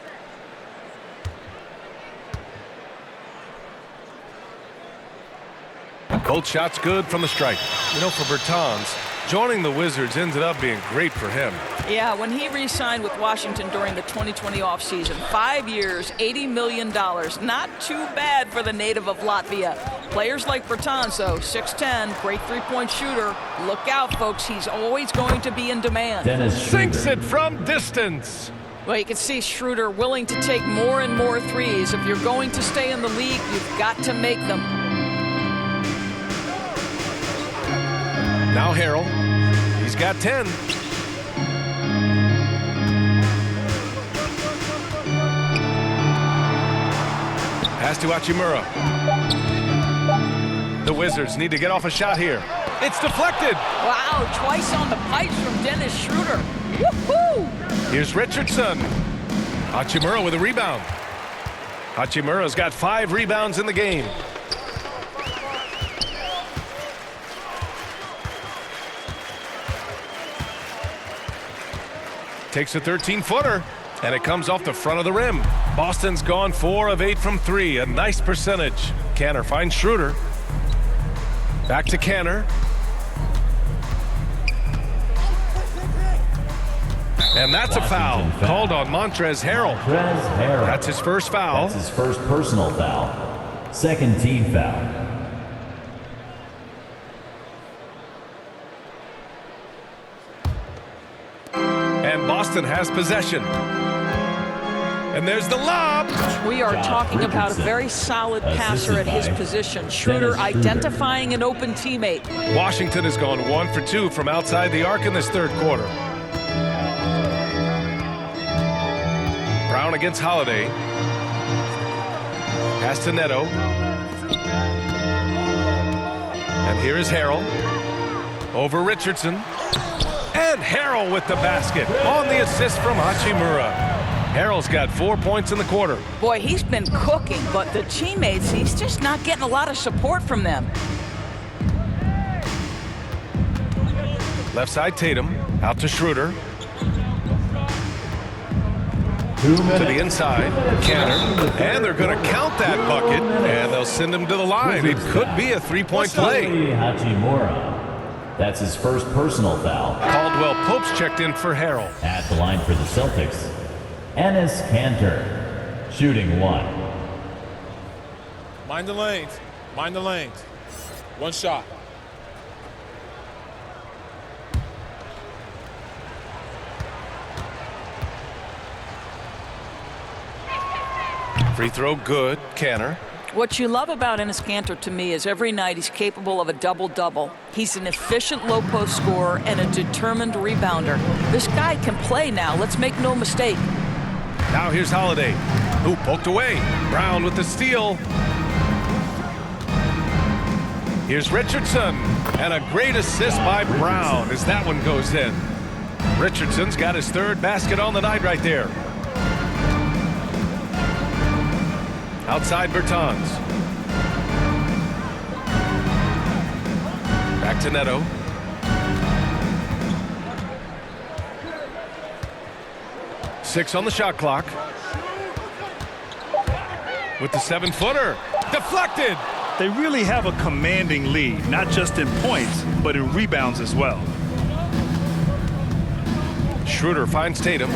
Both shots good from the stripe. You know, for Bertans, joining the Wizards ended up being great for him. Yeah, when he re-signed with Washington during the 2020 offseason, 5 years, $80 million. Not too bad for the native of Latvia. Players like Bertans, though, 6'10", great three-point shooter. Look out, folks. He's always going to be in demand. Sinks it from distance. Well, you can see Schroeder willing to take more and more threes. If you're going to stay in the league, you've got to make them. Now Harrell. He's got 10. Pass to Hachimura. The Wizards need to get off a shot here. It's deflected. Wow, twice on the pipes from Dennis Schroeder. Woohoo! Here's Richardson. Hachimura with a rebound. Hachimura's got 5 rebounds in the game. Takes a 13-footer, and it comes off the front of the rim. Boston's gone 4 of 8 from 3, a nice percentage. Kanter finds Schroeder. Back to Kanter. And that's a foul called on Montrezl Harrell. That's his first foul. That's his first personal foul. Second team foul. Boston has possession. And there's the lob. We are talking about a very solid passer at his position. Schroeder identifying an open teammate. Washington has gone 1 for 2 from outside the arc in this third quarter. Brown against Holiday. Pass to Neto. And here is Harrell. Over Richardson. And Harrell with the basket on the assist from Hachimura. Harrell's got 4 points in the quarter. Boy, he's been cooking, but the teammates, he's just not getting a lot of support from them. Left side Tatum, out to Schroeder. To the inside, Kanter. And they're going to count that bucket, and they'll send him to the line. It could be a three-point play. Hachimura. That's his first personal foul. Caldwell Pope's checked in for Harrell. At the line for the Celtics, Enes Kanter, shooting 1. Mind the lanes. Mind the lanes. One shot. Free throw good. Kanter. What you love about Enes Kanter to me is every night he's capable of a double-double. He's an efficient low-post scorer and a determined rebounder. This guy can play now. Let's make no mistake. Now here's Holiday. Who poked away. Brown with the steal. Here's Richardson, and a great assist by Brown as that one goes in. Richardson's got his third basket on the night right there. Outside Bertans. Back to Neto. Six on the shot clock. With the 7-footer. Deflected. They really have a commanding lead, not just in points, but in rebounds as well. Schroeder finds Tatum.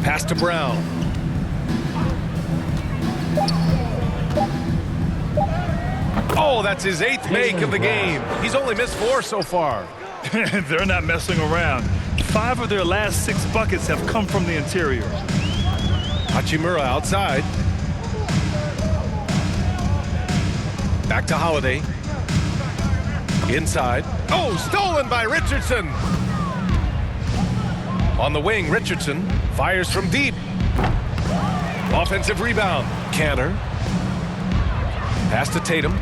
Pass to Brown. Oh, that's his 8th make of the game. He's only missed 4 so far. They're not messing around. 5 of their last 6 buckets have come from the interior. Hachimura outside. Back to Holiday. Inside. Oh, stolen by Richardson. On the wing, Richardson fires from deep. Offensive rebound. Cantor. Pass to Tatum.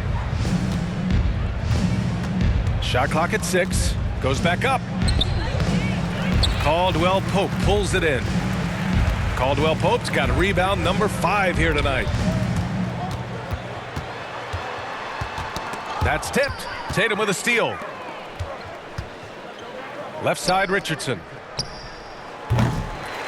Shot clock at 6. Goes back up. Caldwell Pope pulls it in. Caldwell Pope's got rebound number 5 here tonight. That's tipped. Tatum with a steal. Left side Richardson.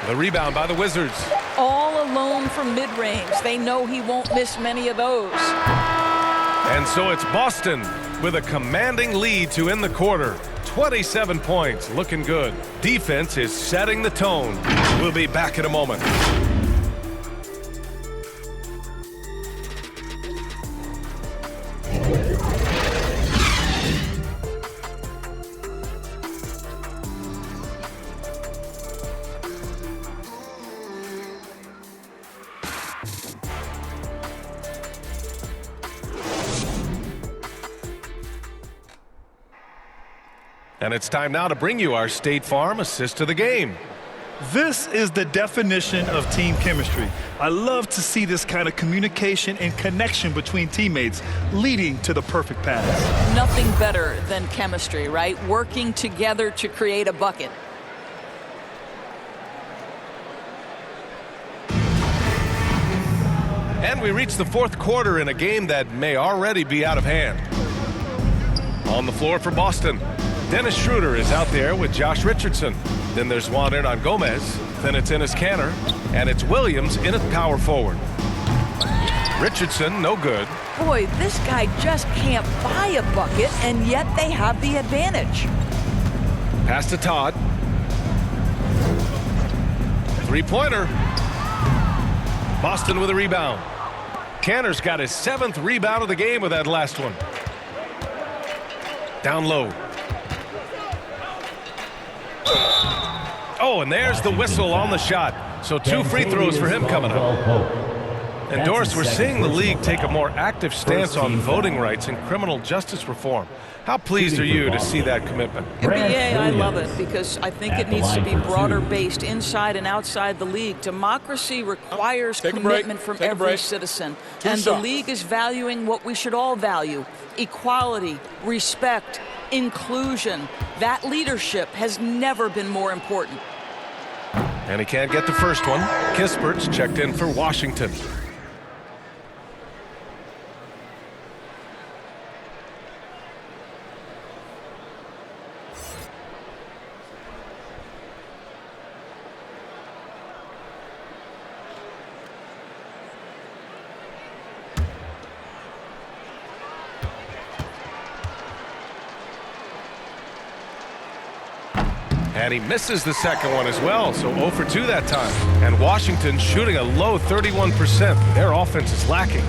The rebound by the Wizards. All alone from mid-range. They know he won't miss many of those. And so it's Boston with a commanding lead to end the quarter. 27 points, looking good. Defense is setting the tone. We'll be back in a moment. And it's time now to bring you our State Farm assist to the game. This is the definition of team chemistry. I love to see this kind of communication and connection between teammates leading to the perfect pass. Nothing better than chemistry, right? Working together to create a bucket. And we reach the 4th quarter in a game that may already be out of hand. On the floor for Boston, Dennis Schroeder is out there with Josh Richardson. Then there's Juan Hernan Gomez. Then it's Enes Kanter. And it's Williams in at power forward. Richardson, no good. Boy, this guy just can't buy a bucket, and yet they have the advantage. Pass to Todd. 3-pointer. Boston with a rebound. Kanter's got his 7th rebound of the game with that last one. Down low. Oh, and there's the whistle on the shot. So 2 free throws for him coming up. And Doris, we're seeing the league take a more active stance on voting rights and criminal justice reform. How pleased are you to see that commitment? NBA, I love it because I think it needs to be broader based inside and outside the league. Democracy requires commitment from every citizen. And the league is valuing what we should all value: equality, respect, inclusion. That leadership has never been more important. And he can't get the first one. Kispert's checked in for Washington. And he misses the second one as well, so 0 for 2 that time. And Washington shooting a low 31%. Their offense is lacking.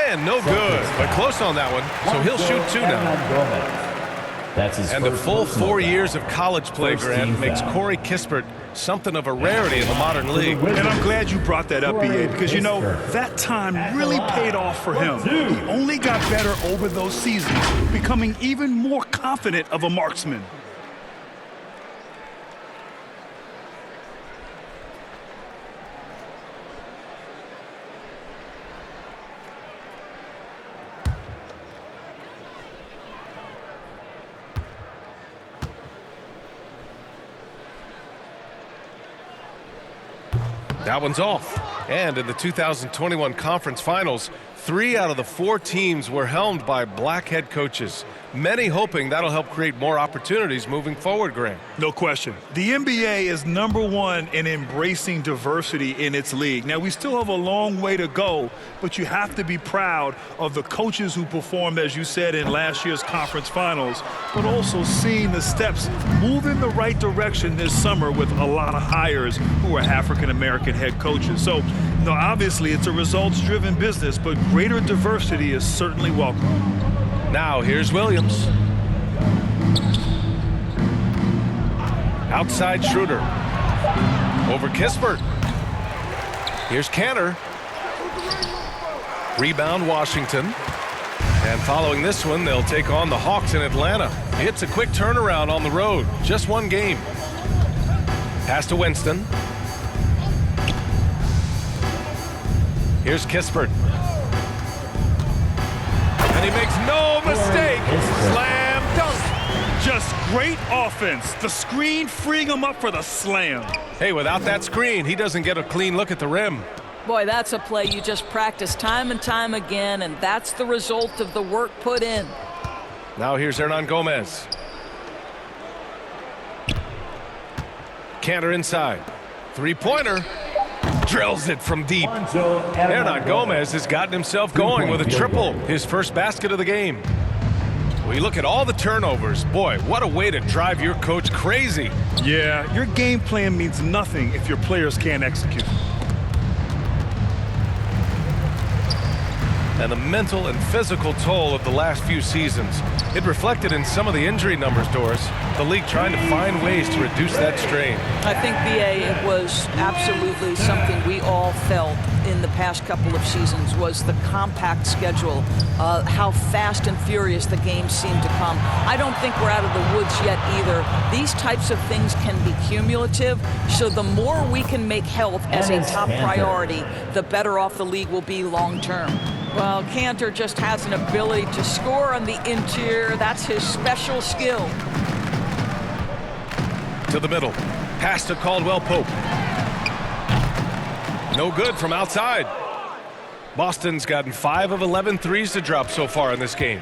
And no good, but close on that one, so he'll shoot 2 now. That's his and the full 4 years of college play, Grant, makes Corey Kispert something of a rarity in the modern league. And I'm glad you brought that up, BA, because, you know, that time really paid off for him. He only got better over those seasons, becoming even more confident of a marksman. That one's off. And in the 2021 conference finals, 3 out of the 4 teams were helmed by black head coaches. Many hoping that'll help create more opportunities moving forward, Grant. No question. The NBA is #1 in embracing diversity in its league. Now, we still have a long way to go, but you have to be proud of the coaches who performed, as you said, in last year's conference finals, but also seeing the steps move in the right direction this summer with a lot of hires who are African-American head coaches. So, obviously, it's a results-driven business, but greater diversity is certainly welcome. Now, here's Williams. Outside Schroeder. Over Kispert. Here's Cantor. Rebound Washington. And following this one, they'll take on the Hawks in Atlanta. It's a quick turnaround on the road. Just one game. Pass to Winston. Here's Kispert. And he makes no mistake. Slam dunk. Just great offense. The screen freeing him up for the slam. Hey, without that screen, he doesn't get a clean look at the rim. Boy, that's a play you just practice time and time again, and that's the result of the work put in. Now here's Hernan Gomez. Cantor inside. Three-pointer. Drills it from deep. Hernan Gomez has gotten himself going with a triple, his first basket of the game. We look at all the turnovers. Boy, what a way to drive your coach crazy. Yeah, your game plan means nothing if your players can't execute. And the mental and physical toll of the last few seasons. It reflected in some of the injury numbers, Doris. The league trying to find ways to reduce that strain. I think, B.A., it was absolutely something we all felt in the past couple of seasons was the compact schedule, how fast and furious the games seem to come. I don't think we're out of the woods yet either. These types of things can be cumulative, so the more we can make health as a top priority, the better off the league will be long term. Well, Cantor just has an ability to score on the interior. That's his special skill. To the middle. Pass to Caldwell-Pope. No good from outside. Boston's gotten 5 of 11 threes to drop so far in this game.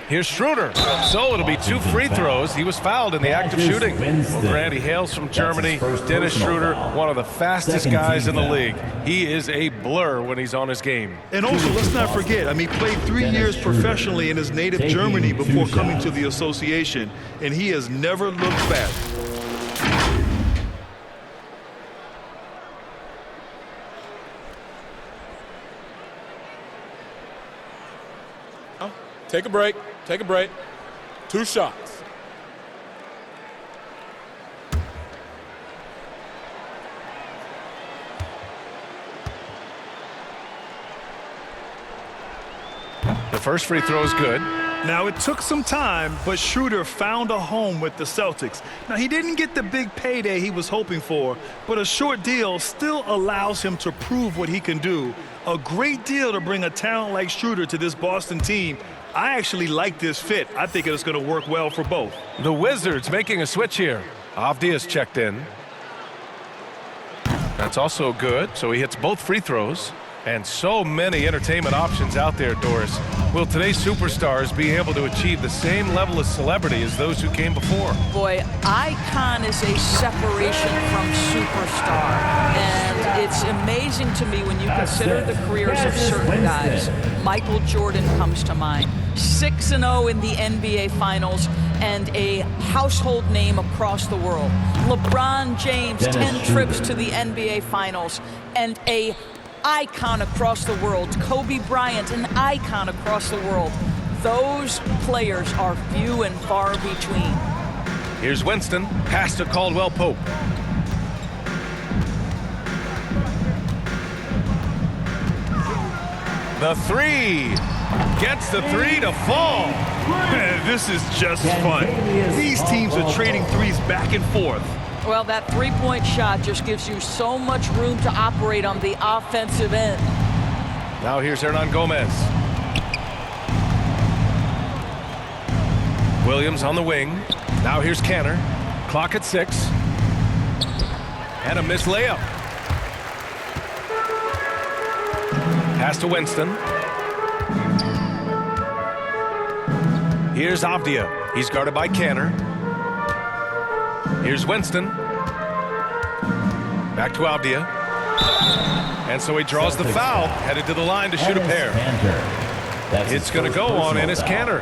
Here's Schroeder. So it'll be 2 free throws. He was fouled in the act of shooting. Well, Grant, he hails from Germany. Dennis Schroeder, one of the fastest guys in the league. He is a blur when he's on his game. And also, let's not forget, he played 3 years professionally in his native Germany before coming to the association, and he has never looked back. Take a break. Take a break. 2 shots. The first free throw is good. Now, it took some time, but Schroeder found a home with the Celtics. Now, he didn't get the big payday he was hoping for, but a short deal still allows him to prove what he can do. A great deal to bring a talent like Schroeder to this Boston team. I actually like this fit. I think it's going to work well for both. The Wizards making a switch here. Avdia's checked in. That's also good, so he hits both free throws. And so many entertainment options out there, Doris. Will today's superstars be able to achieve the same level of celebrity as those who came before? Boy, icon is a separation from superstar. And it's amazing to me when you consider the careers of certain guys. Michael Jordan comes to mind. 6-0 in the NBA Finals and a household name across the world. LeBron James, 10 trips to the NBA Finals and a icon across the world. Kobe Bryant, an icon across the world. Those players are few and far between. Here's Winston. Pass to Caldwell-Pope. The 3. Gets the 3 to fall. Man, this is just fun. These teams are trading threes back and forth. Well, that three-point shot just gives you so much room to operate on the offensive end. Now here's Hernan Gomez. Williams on the wing. Now here's Cantor. Clock at 6. And a missed layup. Pass to Winston. Here's Avdia. He's guarded by Canner. Here's Winston. Back to Avdia. And so he draws the foul, headed to the line to shoot a pair. It's going to go on Enes Kanter.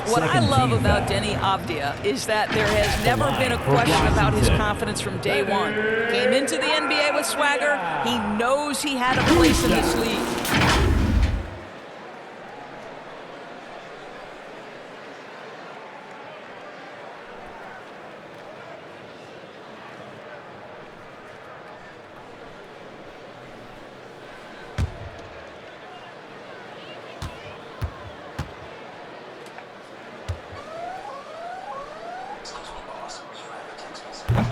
What I love about Denny Avdia is that there has never been a question about his confidence from day one. Came into the NBA with swagger. He knows he had a place in this league.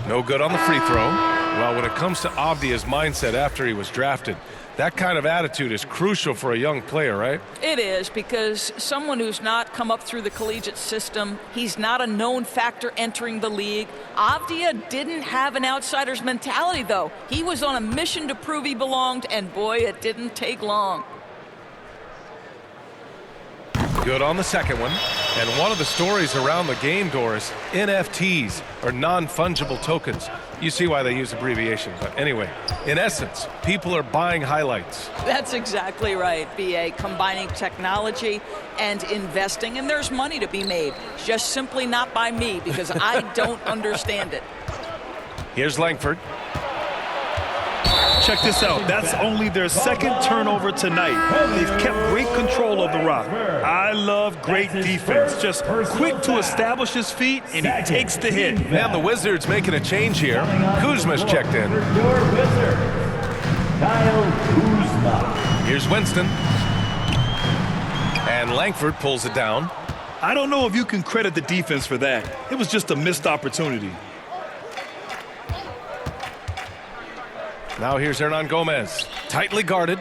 No good on the free throw. Well, when it comes to Avdia's mindset after he was drafted, that kind of attitude is crucial for a young player, right? It is, because someone who's not come up through the collegiate system, he's not a known factor entering the league. Avdia didn't have an outsider's mentality, though. He was on a mission to prove he belonged, and boy, it didn't take long. Good on the second one. And one of the stories around the game, Doris, NFTs, or non-fungible tokens. You see why they use abbreviations. But anyway, in essence, people are buying highlights. That's exactly right, B.A. Combining technology and investing, and there's money to be made. Just simply not by me, because I don't understand it. Here's Langford. Check this out. That's only their second turnover tonight. They've kept great control of the rock. I love great defense. Just quick to establish his feet, and he takes the hit. And the Wizards making a change here. Kuzma's checked in. Here's Winston. And Langford pulls it down. I don't know if you can credit the defense for that. It was just a missed opportunity. Now here's Hernan Gomez, tightly guarded.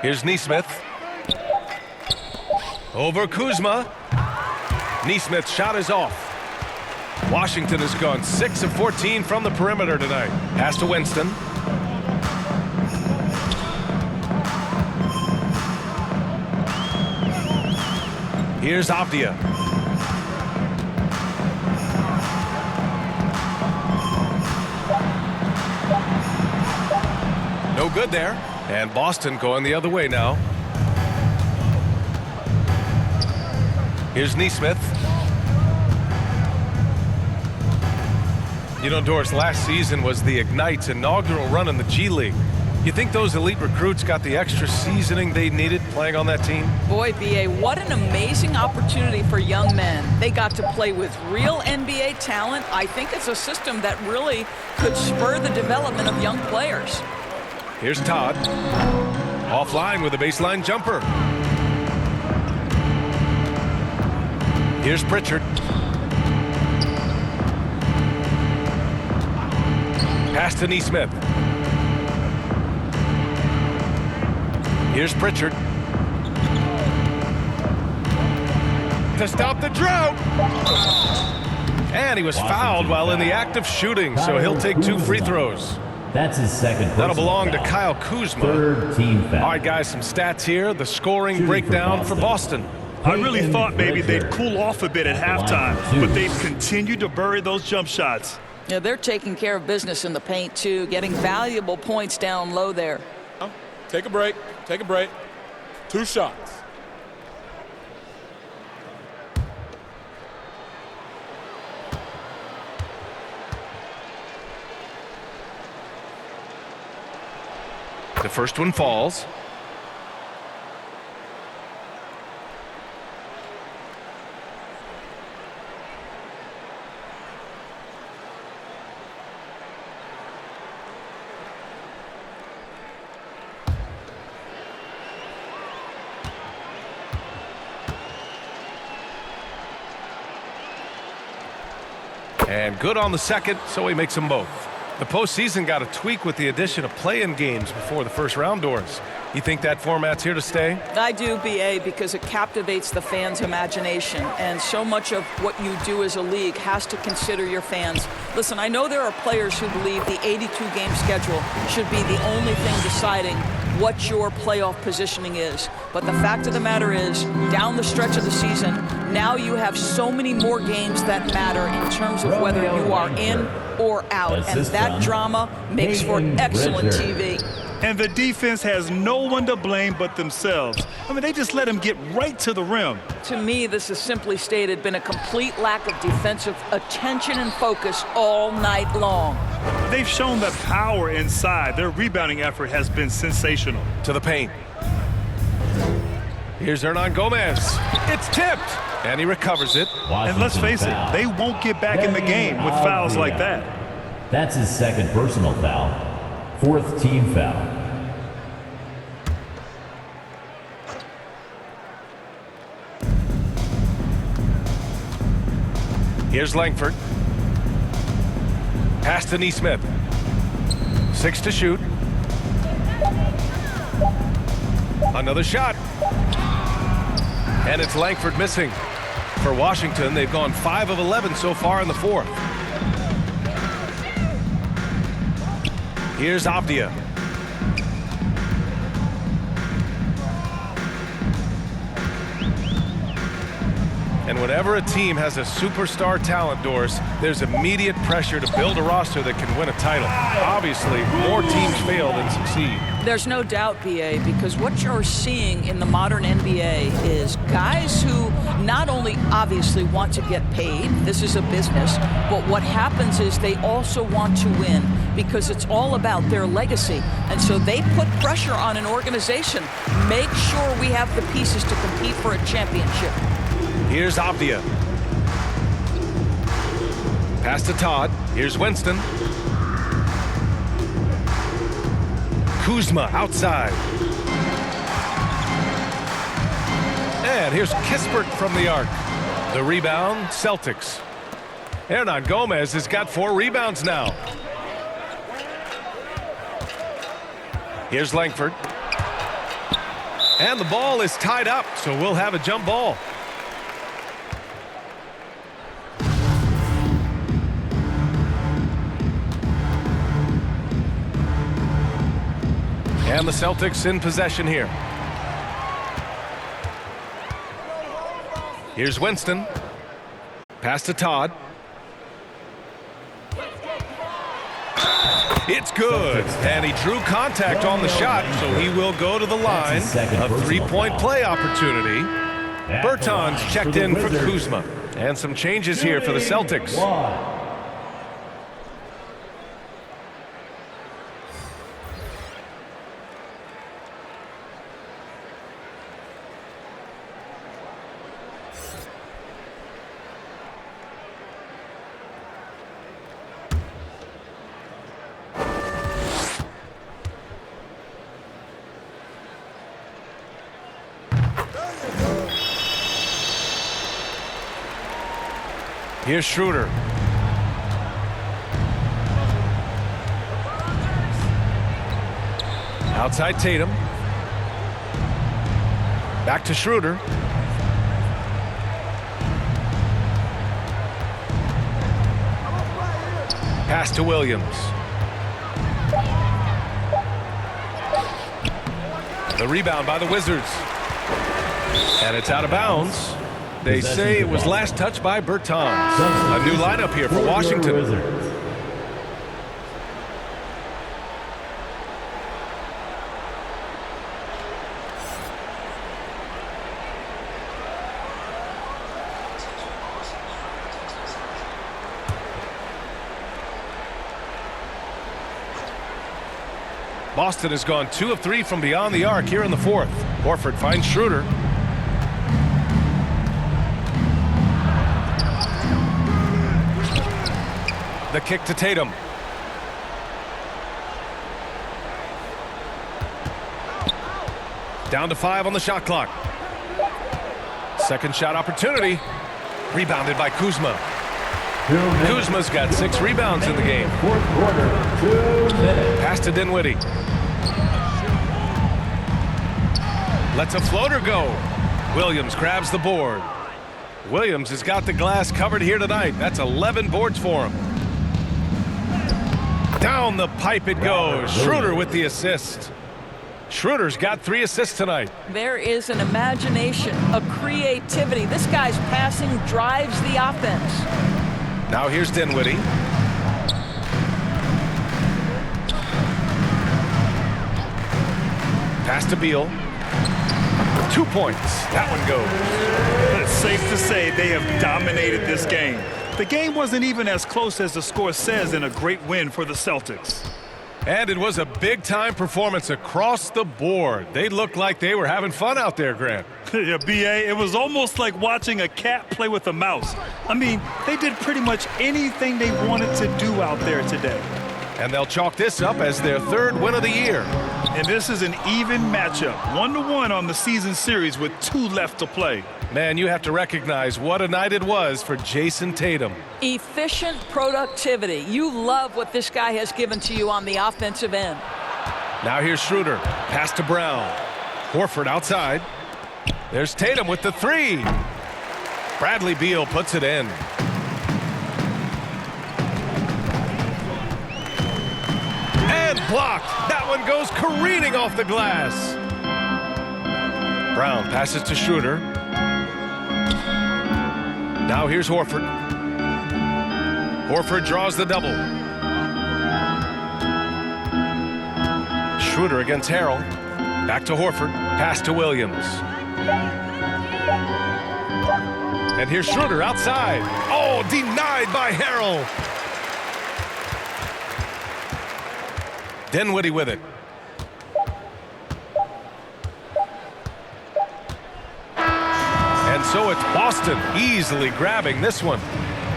Here's Nesmith. Over Kuzma. Nesmith's shot is off. Washington has gone 6 of 14 from the perimeter tonight. Pass to Winston. Here's Avdia. No good there. And Boston going the other way now. Here's Nesmith. You know, Doris, last season was the Ignite's inaugural run in the G League. You think those elite recruits got the extra seasoning they needed playing on that team? Boy, B.A., what an amazing opportunity for young men. They got to play with real NBA talent. I think it's a system that really could spur the development of young players. Here's Todd. Offline with a baseline jumper. Here's Pritchard. Pass to Nesmith. Here's Pritchard. To stop the drought. And he was fouled while in the act of shooting, so he'll take 2 free throws. That's his second. That'll belong to Kyle Kuzma. Third team foul. All right, guys, some stats here. The scoring breakdown for Boston. I really thought maybe they'd cool off a bit at halftime, but they've continued to bury those jump shots. Yeah, they're taking care of business in the paint, too, getting valuable points down low there. Take a break. Take a break. 2 shots. The first one falls. And good on the second, so he makes them both. The postseason got a tweak with the addition of play-in games before the first round, Doors. You think that format's here to stay? I do, BA, because it captivates the fans' imagination, and so much of what you do as a league has to consider your fans. Listen, I know there are players who believe the 82-game schedule should be the only thing deciding what your playoff positioning is. But the fact of the matter is, down the stretch of the season, now you have so many more games that matter in terms of whether you are in or out, and that drama makes for excellent TV. And the defense has no one to blame but themselves. I mean, they just let him get right to the rim. To me, this is simply stated been a complete lack of defensive attention and focus all night long. They've shown the power inside. Their rebounding effort has been sensational. To the paint. Here's Hernan Gomez. It's tipped, and he recovers it. And let's face it, they won't get back in the game with fouls like that. That's his second personal foul. 4th team foul. Here's Langford. Pass to Neesmith. 6 to shoot. Another shot. And it's Langford missing. For Washington, they've gone 5 of 11 so far in the 4th. Here's Avdia. And whenever a team has a superstar talent, Doris, there's immediate pressure to build a roster that can win a title. Obviously, more teams fail than succeed. There's no doubt, BA, because what you're seeing in the modern NBA is guys who not only obviously want to get paid, this is a business, but what happens is they also want to win because it's all about their legacy. And so they put pressure on an organization. Make sure we have the pieces to compete for a championship. Here's Avdia. Pass to Todd. Here's Winston. Kuzma outside. And here's Kispert from the arc. The rebound, Celtics. Hernan Gomez has got 4 rebounds now. Here's Langford. And the ball is tied up, so we'll have a jump ball. And the Celtics in possession here. Here's Winston. Pass to Todd. It's good. And he drew contact on the shot, so he will go to the line. A 3-point play opportunity. Bertans checked in for Kuzma. And some changes here for the Celtics. Here's Schroeder. Outside Tatum. Back to Schroeder. Pass to Williams. The rebound by the Wizards. And it's out of bounds. They say it was last touched by Bertans. A new lineup here for Washington. Boston has gone 2 of 3 from beyond the arc here in the 4th. Horford finds Schroeder. The kick to Tatum. Down to 5 on the shot clock. Second shot opportunity. Rebounded by Kuzma. Kuzma's got 6 rebounds in the game. 4th quarter, 2 minutes. Pass to Dinwiddie. Lets a floater go. Williams grabs the board. Williams has got the glass covered here tonight. That's 11 boards for him. Down the pipe it goes. Schroeder with the assist. Schroeder's got 3 assists tonight. There is an imagination, a creativity. This guy's passing drives the offense. Now here's Dinwiddie. Pass to Beal. 2 points. That one goes. It's safe to say they have dominated this game. The game wasn't even as close as the score says in a great win for the Celtics. And it was a big-time performance across the board. They looked like they were having fun out there, Grant. Yeah, B.A., it was almost like watching a cat play with a mouse. I mean, they did pretty much anything they wanted to do out there today. And they'll chalk this up as their 3rd win of the year. And this is an even matchup, 1-1 on the season series with 2 left to play. Man, you have to recognize what a night it was for Jason Tatum. Efficient productivity. You love what this guy has given to you on the offensive end. Now here's Schroeder. Pass to Brown. Horford outside. There's Tatum with the 3. Bradley Beal puts it in. And blocked. That one goes careening off the glass. Brown passes to Schroeder. Now here's Horford. Horford draws the double. Schroeder against Harrell. Back to Horford. Pass to Williams. And here's Schroeder outside. Oh, denied by Harrell. Dinwiddie with it. And so it's Boston easily grabbing this one.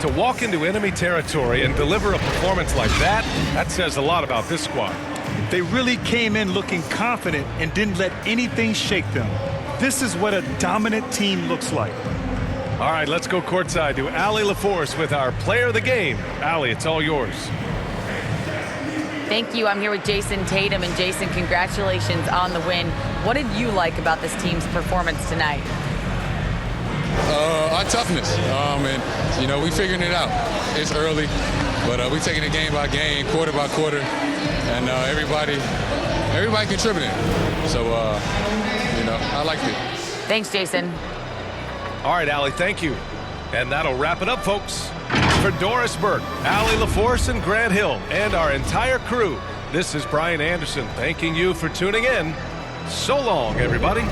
To walk into enemy territory and deliver a performance like that, that says a lot about this squad. They really came in looking confident and didn't let anything shake them. This is what a dominant team looks like. All right, let's go courtside to Allie LaForce with our player of the game. Allie, it's all yours. Thank you. I'm here with Jason Tatum. And Jason, congratulations on the win. What did you like about this team's performance tonight? Our toughness. And, you know, we figuring it out. It's early, but we taking it game by game, quarter by quarter, and everybody contributing. So, you know, I liked it. Thanks, Jason. All right, Allie, thank you. And that'll wrap it up, folks. For Doris Burke, Allie LaForce, and Grant Hill, and our entire crew, this is Brian Anderson thanking you for tuning in. So long, everybody.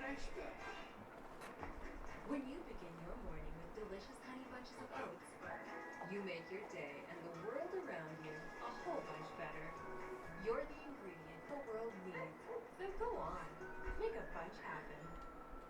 When you begin your morning with delicious honey bunches of oats, you make your day and the world around you a whole bunch better. You're the ingredient the world needs. So go on, make a bunch happen.